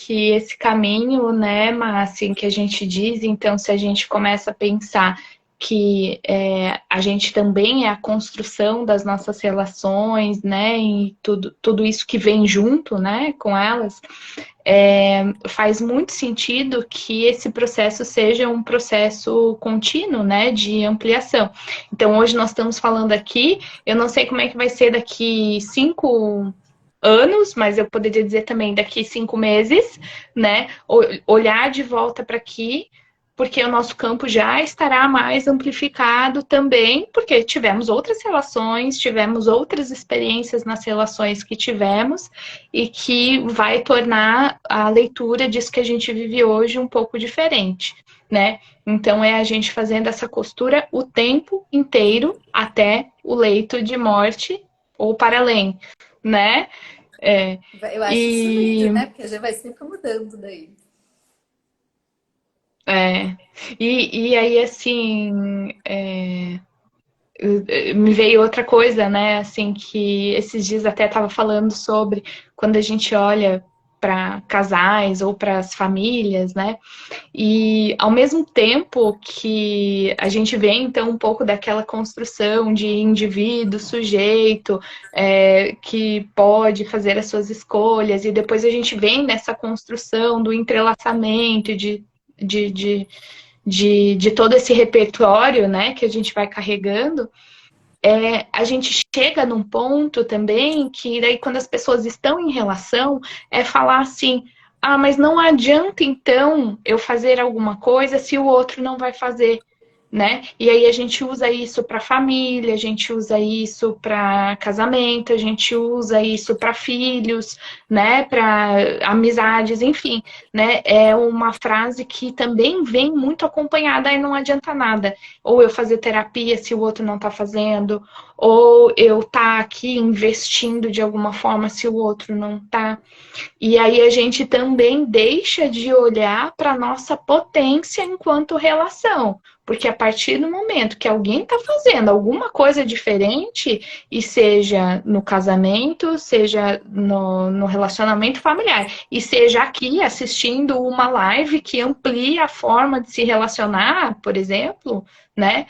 que esse caminho, né, Márcia, que a gente diz, então, se a gente começa a pensar que a gente também é a construção das nossas relações, né, e tudo isso que vem junto, né, com elas, faz muito sentido que esse processo seja um processo contínuo, né, de ampliação. Então, hoje nós estamos falando aqui, eu não sei como é que vai ser daqui 5 anos, mas eu poderia dizer também daqui 5 meses, né, olhar de volta para aqui, porque o nosso campo já estará mais amplificado também, porque tivemos outras relações, tivemos outras experiências nas relações que tivemos, e que vai tornar a leitura disso que a gente vive hoje um pouco diferente, né? Então é a gente fazendo essa costura o tempo inteiro até o leito de morte ou para além, né? Eu acho isso lindo, né? Porque já vai sempre mudando daí. E aí, assim, me veio outra coisa, né? Assim, que esses dias até estava falando sobre quando a gente olha para casais ou para as famílias, né? E ao mesmo tempo que a gente vê, então, um pouco daquela construção de indivíduo, sujeito, que pode fazer as suas escolhas, e depois a gente vem nessa construção do entrelaçamento, de todo esse repertório, né, que a gente vai carregando, a gente chega num ponto também que daí quando as pessoas estão em relação, falar assim, mas não adianta então eu fazer alguma coisa se o outro não vai fazer, né? E aí a gente usa isso para família, a gente usa isso para casamento, a gente usa isso para filhos, né? Para amizades, enfim, né? É uma frase que também vem muito acompanhada e não adianta nada. Ou eu fazer terapia se o outro não está fazendo, ou eu estar aqui investindo de alguma forma se o outro não está. E aí a gente também deixa de olhar para a nossa potência enquanto relação. Porque a partir do momento que alguém está fazendo alguma coisa diferente, e seja no casamento, seja no relacionamento familiar, e seja aqui assistindo uma live que amplia a forma de se relacionar, por exemplo, né?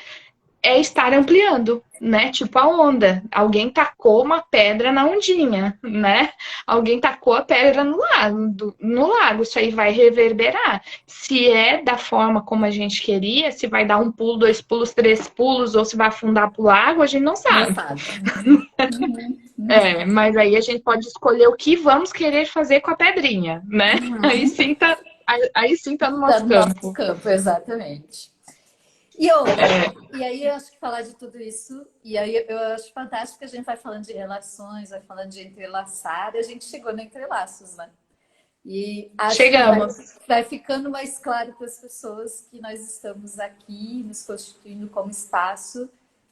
Estar ampliando, né? Tipo a onda. Alguém tacou uma pedra na ondinha, né? Alguém tacou a pedra no lago. Isso aí vai reverberar. Se é da forma como a gente queria, se vai dar 1 pulo, 2 pulos, 3 pulos, ou se vai afundar pro lago, a gente não sabe. Mas aí a gente pode escolher o que vamos querer fazer com a pedrinha, né? Aí sim aí sim tá no Tá nosso no nosso campo. campo, exatamente. E aí eu acho que falar de tudo isso, e aí eu acho fantástico que a gente vai falando de relações, vai falando de entrelaçar, e a gente chegou no entrelaços, né? E acho que Chegamos. vai ficando mais claro para as pessoas que nós estamos aqui nos constituindo como espaço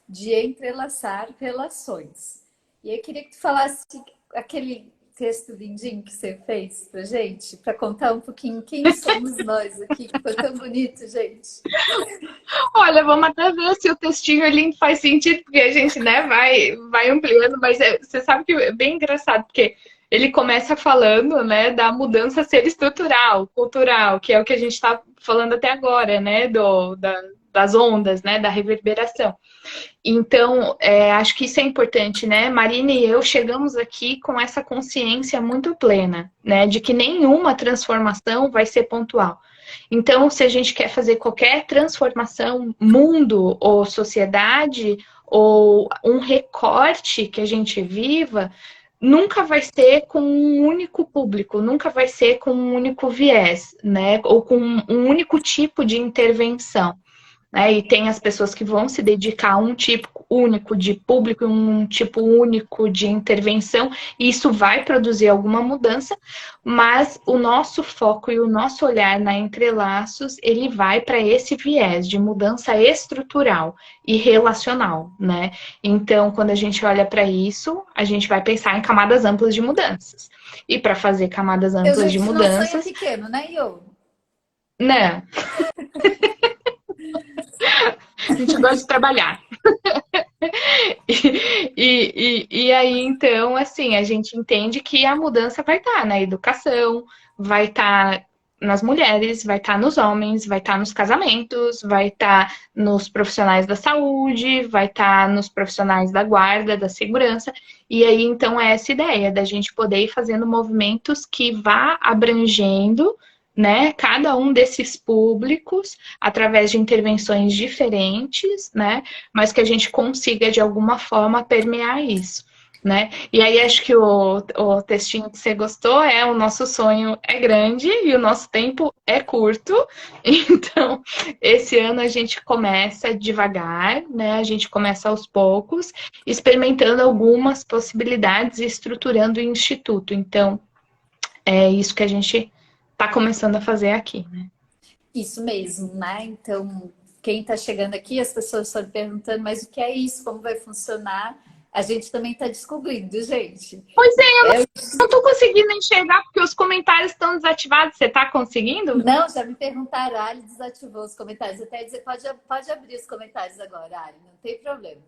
de entrelaçar relações. E eu queria que tu falasse aquele texto lindinho que você fez pra gente, para contar um pouquinho quem somos nós aqui, que foi tão bonito, gente. Olha, vamos até ver se o textinho ali faz sentido, porque a gente, né, vai ampliando, mas você sabe que é bem engraçado, porque ele começa falando, né, da mudança ser estrutural, cultural, que é o que a gente está falando até agora, né, das ondas, né, da reverberação. Então, acho que isso é importante, né? Marina e eu chegamos aqui com essa consciência muito plena, né? De que nenhuma transformação vai ser pontual. Então, se a gente quer fazer qualquer transformação, mundo ou sociedade, ou um recorte que a gente viva, nunca vai ser com um único público, nunca vai ser com um único viés, né? Ou com um único tipo de intervenção. Né? E tem as pessoas que vão se dedicar a um tipo único de público, um tipo único de intervenção, e isso vai produzir alguma mudança, mas o nosso foco e o nosso olhar na Entrelaços, ele vai para esse viés de mudança estrutural e relacional, né? Então, quando a gente olha para isso, a gente vai pensar em camadas amplas de mudanças. E para fazer camadas A amplas de gente não sonha mudanças, pequeno, né, Iô? né? A gente gosta de trabalhar. E aí, então, assim, a gente entende que a mudança vai estar na educação, vai estar nas mulheres, vai estar nos homens, vai estar nos casamentos, vai estar nos profissionais da saúde, vai estar nos profissionais da guarda, da segurança. E aí, então, é essa ideia da gente poder ir fazendo movimentos que vá abrangendo, né, cada um desses públicos através de intervenções diferentes, né, mas que a gente consiga, de alguma forma, permear isso. Né? E aí acho que o textinho que você gostou é o nosso sonho é grande e o nosso tempo é curto. Então, esse ano a gente começa devagar, né? A gente começa aos poucos, experimentando algumas possibilidades e estruturando o instituto. Então, é isso que a gente está começando a fazer aqui, né? Isso mesmo, né? Então, quem está chegando aqui, as pessoas estão perguntando, mas o que é isso? Como vai funcionar? A gente também está descobrindo, gente. Pois é, eu não estou conseguindo enxergar porque os comentários estão desativados. Você está conseguindo? Não, já me perguntaram, a Ali desativou os comentários. Até dizer, pode abrir os comentários agora, Ali, não tem problema.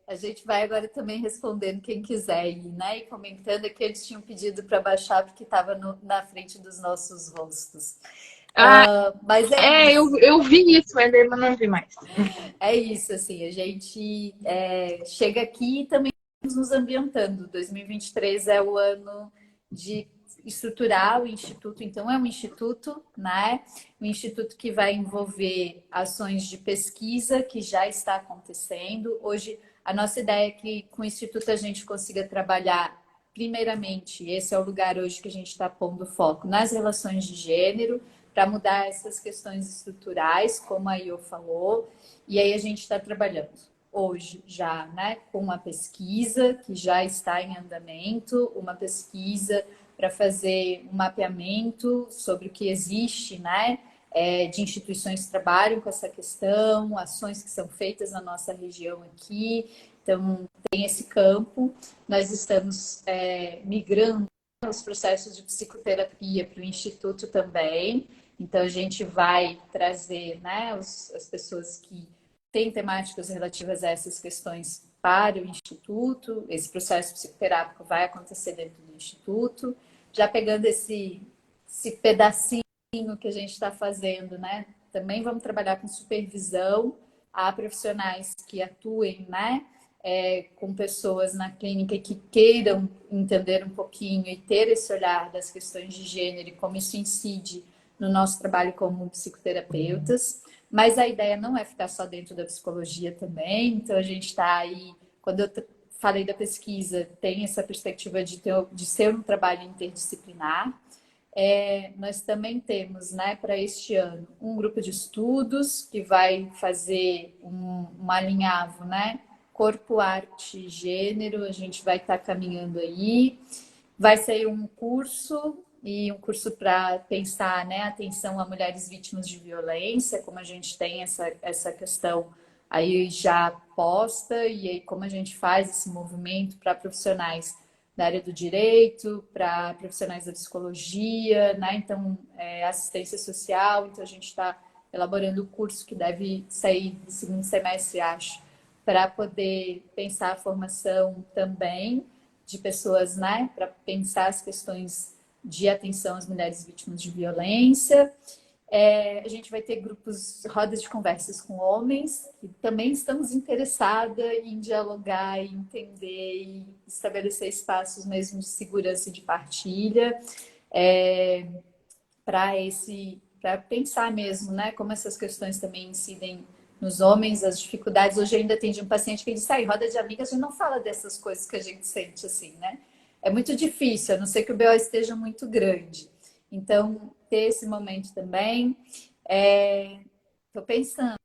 A gente vai agora também respondendo quem quiser ir, né? E comentando que eles tinham pedido para baixar porque estava na frente dos nossos rostos. Mas eu vi isso, mas eu não vi mais. é isso, assim, a gente chega aqui e também estamos nos ambientando. 2023 é o ano de estruturar o Instituto, então é um instituto, né? Um instituto que vai envolver ações de pesquisa que já está acontecendo. Hoje, a nossa ideia é que com o Instituto a gente consiga trabalhar, primeiramente, esse é o lugar hoje que a gente está pondo foco nas relações de gênero, para mudar essas questões estruturais, como a Io falou, e aí a gente está trabalhando hoje já, né, com uma pesquisa que já está em andamento, uma pesquisa para fazer um mapeamento sobre o que existe, né, de instituições que trabalham com essa questão, ações que são feitas na nossa região aqui. Então, tem esse campo. Nós estamos migrando os processos de psicoterapia para o Instituto também. Então, a gente vai trazer, né, as pessoas que têm temáticas relativas a essas questões para o Instituto. Esse processo psicoterápico vai acontecer dentro do Instituto. Já pegando esse pedacinho que a gente está fazendo, né? Também vamos trabalhar com supervisão. Há profissionais que atuem, né? Com pessoas na clínica que queiram entender um pouquinho e ter esse olhar das questões de gênero e como isso incide no nosso trabalho como psicoterapeutas. Mas a ideia não é ficar só dentro da psicologia também. Então, a gente está aí, quando eu falei da pesquisa, tem essa perspectiva de ser um trabalho interdisciplinar. Nós também temos, né, para este ano, um grupo de estudos que vai fazer um alinhavo, né? Corpo, arte e gênero, a gente vai estar caminhando aí. Vai sair um curso, e um curso para pensar, né, atenção a mulheres vítimas de violência, como a gente tem essa questão aí já posta, e aí como a gente faz esse movimento para profissionais da área do direito, para profissionais da psicologia, né? Então, assistência social. Então, a gente está elaborando o curso que deve sair no segundo semestre, acho, para poder pensar a formação também de pessoas, né? Para pensar as questões de atenção às mulheres vítimas de violência. A gente vai ter grupos, rodas de conversas com homens, que também estamos interessadas em dialogar, em entender e estabelecer espaços mesmo de segurança e de partilha, para pensar mesmo, né, como essas questões também incidem nos homens, as dificuldades. Hoje eu ainda atendi um paciente que disse, roda de amigas, a gente não fala dessas coisas que a gente sente assim, né? É muito difícil, a não ser que o BO esteja muito grande. Então, ter esse momento também. Estou pensando,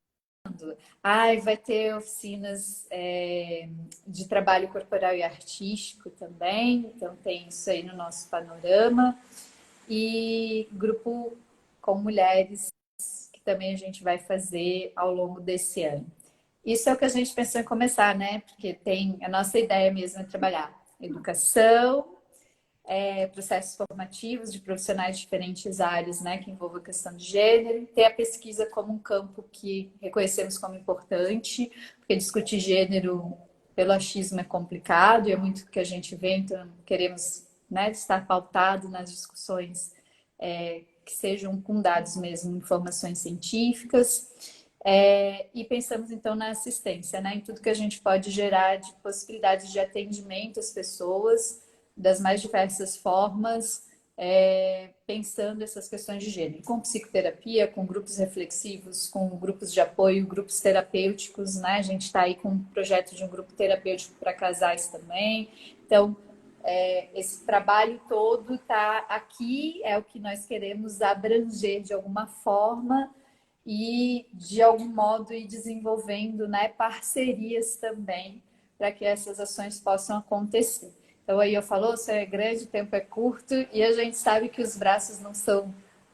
vai ter oficinas de trabalho corporal e artístico também, então tem isso aí no nosso panorama. E grupo com mulheres, que também a gente vai fazer ao longo desse ano. Isso é o que a gente pensou em começar, né? Porque tem a nossa ideia mesmo é trabalhar educação, processos formativos de profissionais de diferentes áreas, né, que envolvam a questão de gênero, ter a pesquisa como um campo que reconhecemos como importante, porque discutir gênero pelo achismo é complicado e é muito o que a gente vê, então queremos, né, estar pautado nas discussões que sejam com dados mesmo, informações científicas. E pensamos então na assistência, né, em tudo que a gente pode gerar de possibilidades de atendimento às pessoas das mais diversas formas, pensando essas questões de gênero, com psicoterapia, com grupos reflexivos, com grupos de apoio, grupos terapêuticos, né? A gente está aí com um projeto de um grupo terapêutico para casais também. Então, esse trabalho todo está aqui, é o que nós queremos abranger de alguma forma e, de algum modo, ir desenvolvendo, né, parcerias também para que essas ações possam acontecer. Então, aí eu falo, você é grande, o tempo é curto, e a gente sabe que os braços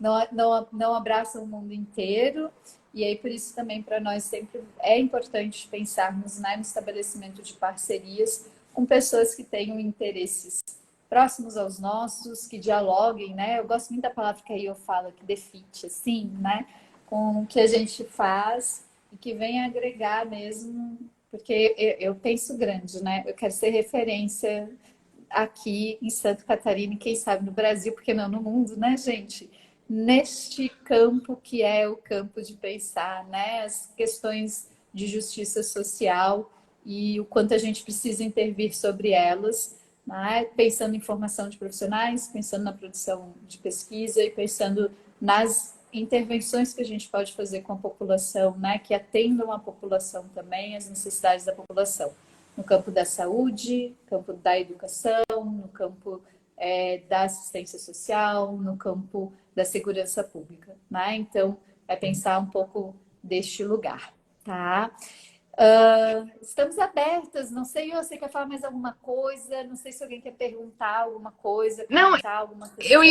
não abraçam o mundo inteiro, e aí por isso também para nós sempre é importante pensarmos, né, no estabelecimento de parcerias com pessoas que tenham interesses próximos aos nossos, que dialoguem, né? Eu gosto muito da palavra que aí eu falo, que defite, assim, né? Com o que a gente faz e que venha agregar mesmo, porque eu penso grande, né? Eu quero ser referência aqui em Santa Catarina e quem sabe no Brasil, porque não no mundo, né, gente? Neste campo que é o campo de pensar, né? As questões de justiça social e o quanto a gente precisa intervir sobre elas, né? Pensando em formação de profissionais, pensando na produção de pesquisa e pensando nas intervenções que a gente pode fazer com a população, né? Que atendam a população também, as necessidades da população. No campo da saúde, no campo da educação, no campo da assistência social, no campo da segurança pública, né? Então, é pensar um pouco deste lugar, tá? Estamos abertas, não sei, você quer falar mais alguma coisa? Não sei se alguém quer perguntar alguma coisa, Não, comentar alguma questão.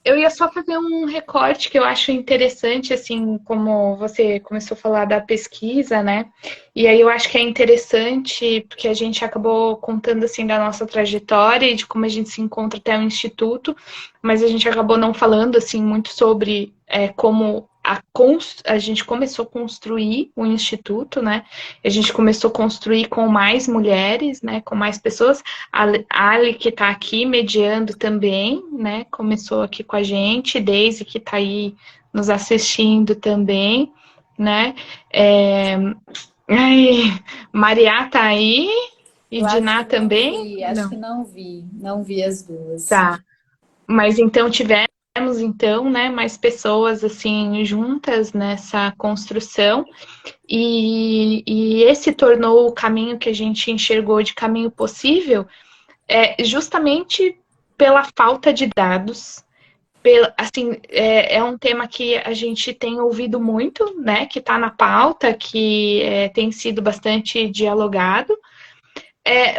eu ia só fazer um recorte que eu acho interessante, assim, como você começou a falar da pesquisa, né? E aí eu acho que é interessante, porque a gente acabou contando, assim, da nossa trajetória e de como a gente se encontra até o Instituto, mas a gente acabou não falando, assim, muito sobre como a gente começou a construir o Instituto, né? A gente começou a construir com mais mulheres, né? Com mais pessoas. A Ali, que está aqui mediando também, né? Começou aqui com a gente, Daisy, que está aí nos assistindo também, né? Maria tá aí e Eu acho Diná que não também? vi, Não. não vi as duas. Tá. Mas então tivemos então, né, mais pessoas assim juntas nessa construção e esse tornou o caminho que a gente enxergou de caminho possível justamente pela falta de dados, assim, é um tema que a gente tem ouvido muito, né? Que está na pauta, que tem sido bastante dialogado.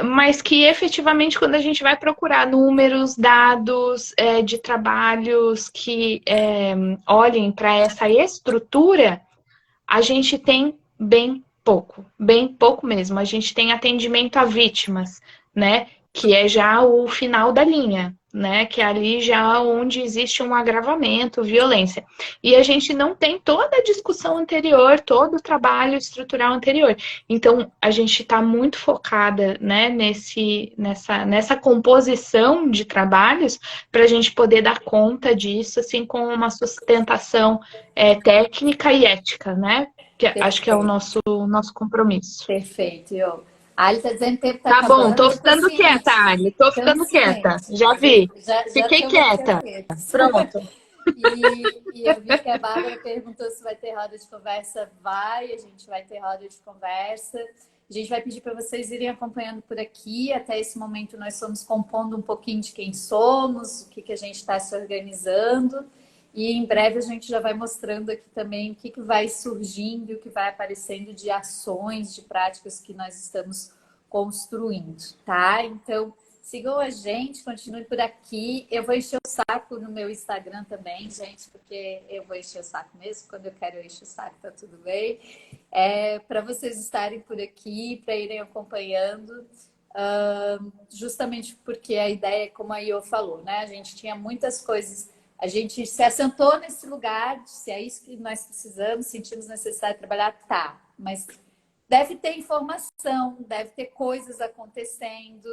Mas que efetivamente, quando a gente vai procurar números, dados de trabalhos que olhem para essa estrutura, a gente tem bem pouco mesmo. A gente tem atendimento a vítimas, né? Que é já o final da linha, né? Que é ali já onde existe um agravamento, violência. E a gente não tem toda a discussão anterior, todo o trabalho estrutural anterior. Então, a gente está muito focada, né, nessa composição de trabalhos para a gente poder dar conta disso, assim, com uma sustentação técnica e ética, né? Que acho que é o Perfeito, nosso compromisso. perfeito. A Ali está dizendo que o tempo está Tá bom, acabando. tô Eu tô ficando quieta, ciente. Ali. Tô Estamos ficando quieta. cientes. Já vi. Já Fiquei estamos quieta. cientes. Pronto. E eu vi que a Bárbara perguntou se vai ter roda de conversa. Vai, a gente vai ter roda de conversa. A gente vai pedir para vocês irem acompanhando por aqui. Até esse momento nós estamos compondo um pouquinho de quem somos, o que a gente está se organizando. E em breve a gente já vai mostrando aqui também o que vai surgindo, o que vai aparecendo de ações, de práticas que nós estamos construindo, tá? Então, sigam a gente, continuem por aqui. Eu vou encher o saco no meu Instagram também, gente, porque eu vou encher o saco mesmo. Quando eu quero eu encher o saco, tá tudo bem. Para vocês estarem por aqui, para irem acompanhando, justamente porque a ideia, como a Iô falou, né? A gente tinha muitas coisas. A gente se assentou nesse lugar, se é isso que nós precisamos, sentimos necessidade de trabalhar, tá. Mas deve ter informação, deve ter coisas acontecendo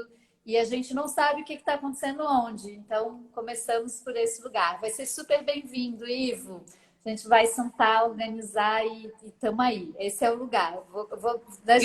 e a gente não sabe o que está acontecendo onde. Então, começamos por esse lugar. Vai ser super bem-vindo, Ivo. A gente vai sentar, organizar e estamos aí. Esse é o lugar.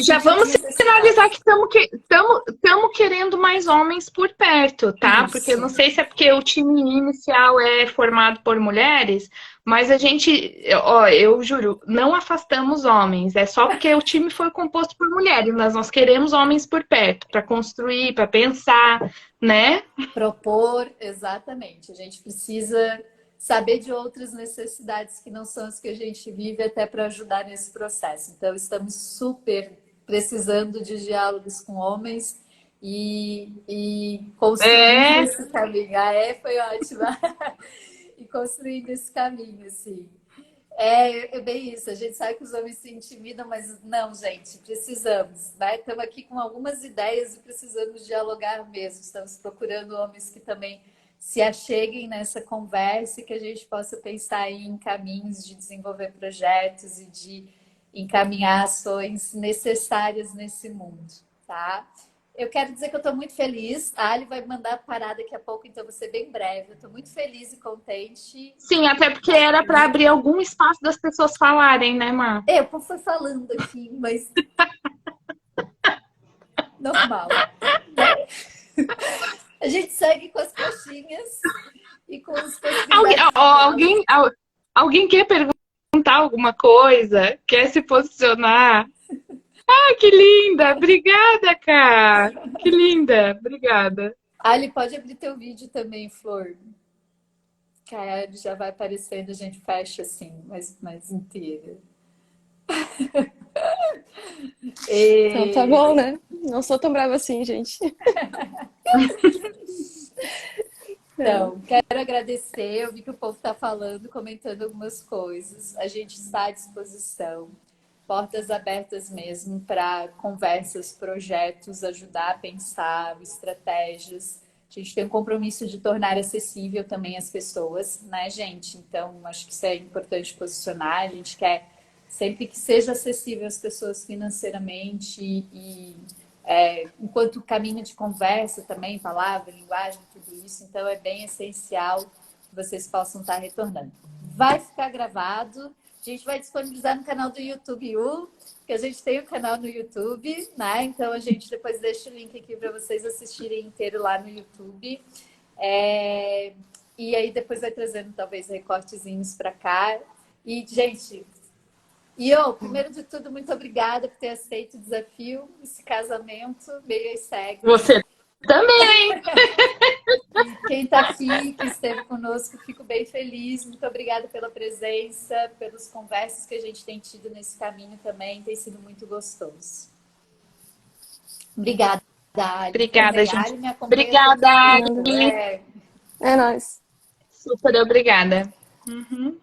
Já vamos sinalizar que estamos querendo mais homens por perto, tá? Isso. Porque eu não sei se é porque o time inicial é formado por mulheres, mas a gente, ó, eu juro, não afastamos homens. É só porque o time foi composto por mulheres, mas nós queremos homens por perto, para construir, para pensar, né? Propor, exatamente. A gente precisa saber de outras necessidades que não são as que a gente vive até para ajudar nesse processo. Então, estamos super precisando de diálogos com homens e construindo esse caminho. Foi ótima. E construindo esse caminho, assim. É bem isso. A gente sabe que os homens se intimidam, mas não, gente, precisamos, né? Estamos aqui com algumas ideias e precisamos dialogar mesmo. Estamos procurando homens que também se acheguem nessa conversa e que a gente possa pensar em caminhos de desenvolver projetos e de encaminhar ações necessárias nesse mundo, tá? Eu quero dizer que eu estou muito feliz. A Ali vai mandar parar daqui a pouco, então vou ser bem breve. Eu estou muito feliz e contente. Sim, até porque era para abrir algum espaço das pessoas falarem, né, Mar? Eu fui falando aqui, mas normal. A gente segue com as caixinhas e com os alguém quer perguntar alguma coisa? Quer se posicionar? Ah, que linda! Obrigada, cara! Que linda! Obrigada. Ali, pode abrir teu vídeo também, Flor. Que a Ali já vai aparecendo, a gente fecha assim, mais inteira. Então tá bom, né? Não sou tão brava assim, gente. Então, quero agradecer. Eu vi que o povo está falando, comentando algumas coisas. A gente está à disposição. Portas abertas mesmo para conversas, projetos, ajudar a pensar estratégias. A gente tem um compromisso de tornar acessível também as pessoas, né, gente? Então, acho que isso é importante posicionar. A gente quer sempre que seja acessível às pessoas financeiramente e enquanto caminho de conversa também, palavra, linguagem, tudo isso. Então, é bem essencial que vocês possam estar retornando. Vai ficar gravado. A gente vai disponibilizar no canal do YouTube que a gente tem um canal no YouTube, né? Então a gente depois deixa o link aqui para vocês assistirem inteiro lá no YouTube. E aí depois vai trazendo talvez recortezinhos para cá. E, gente, primeiro de tudo, muito obrigada por ter aceito o desafio, esse casamento, meio e segue. Você também! E quem está aqui, que esteve conosco, fico bem feliz. Muito obrigada pela presença, pelas conversas que a gente tem tido nesse caminho também. Tem sido muito gostoso. Obrigada, Ali. Obrigada, Também, gente. Ali me acompanha Obrigada, todo Nada. tempo. É nóis. super obrigada. Uhum.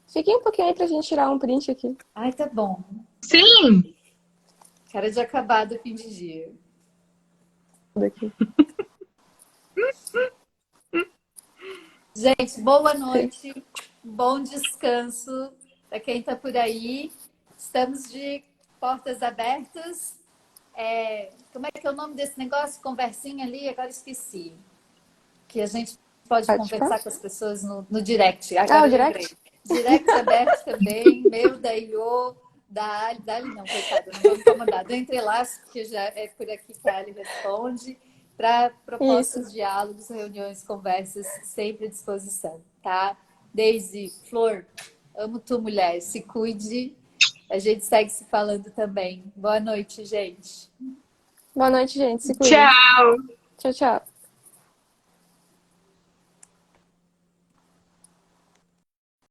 Fiquem um pouquinho aí pra gente tirar um print aqui. Ai, tá bom. Sim! Cara de acabar do fim de dia. Daqui. Gente, boa noite, bom descanso para quem está por aí. Estamos de portas abertas. Como é que é o nome desse negócio? Conversinha ali, agora esqueci. Que a gente pode conversar com as pessoas no direct. Agora Ah, o eu lembrei. direct? Direct aberto também, meu, da Iô, da Ali não, coitada, não vou incomodar. Do Entrelaço, porque já é por aqui que a Ali responde. Para propostas, Isso. diálogos, reuniões, conversas, sempre à disposição, tá? Daisy, Flor, amo tu, mulher, se cuide. A gente segue se falando também. Boa noite, gente. Boa noite, gente. Se cuidem. Tchau! Tchau, tchau.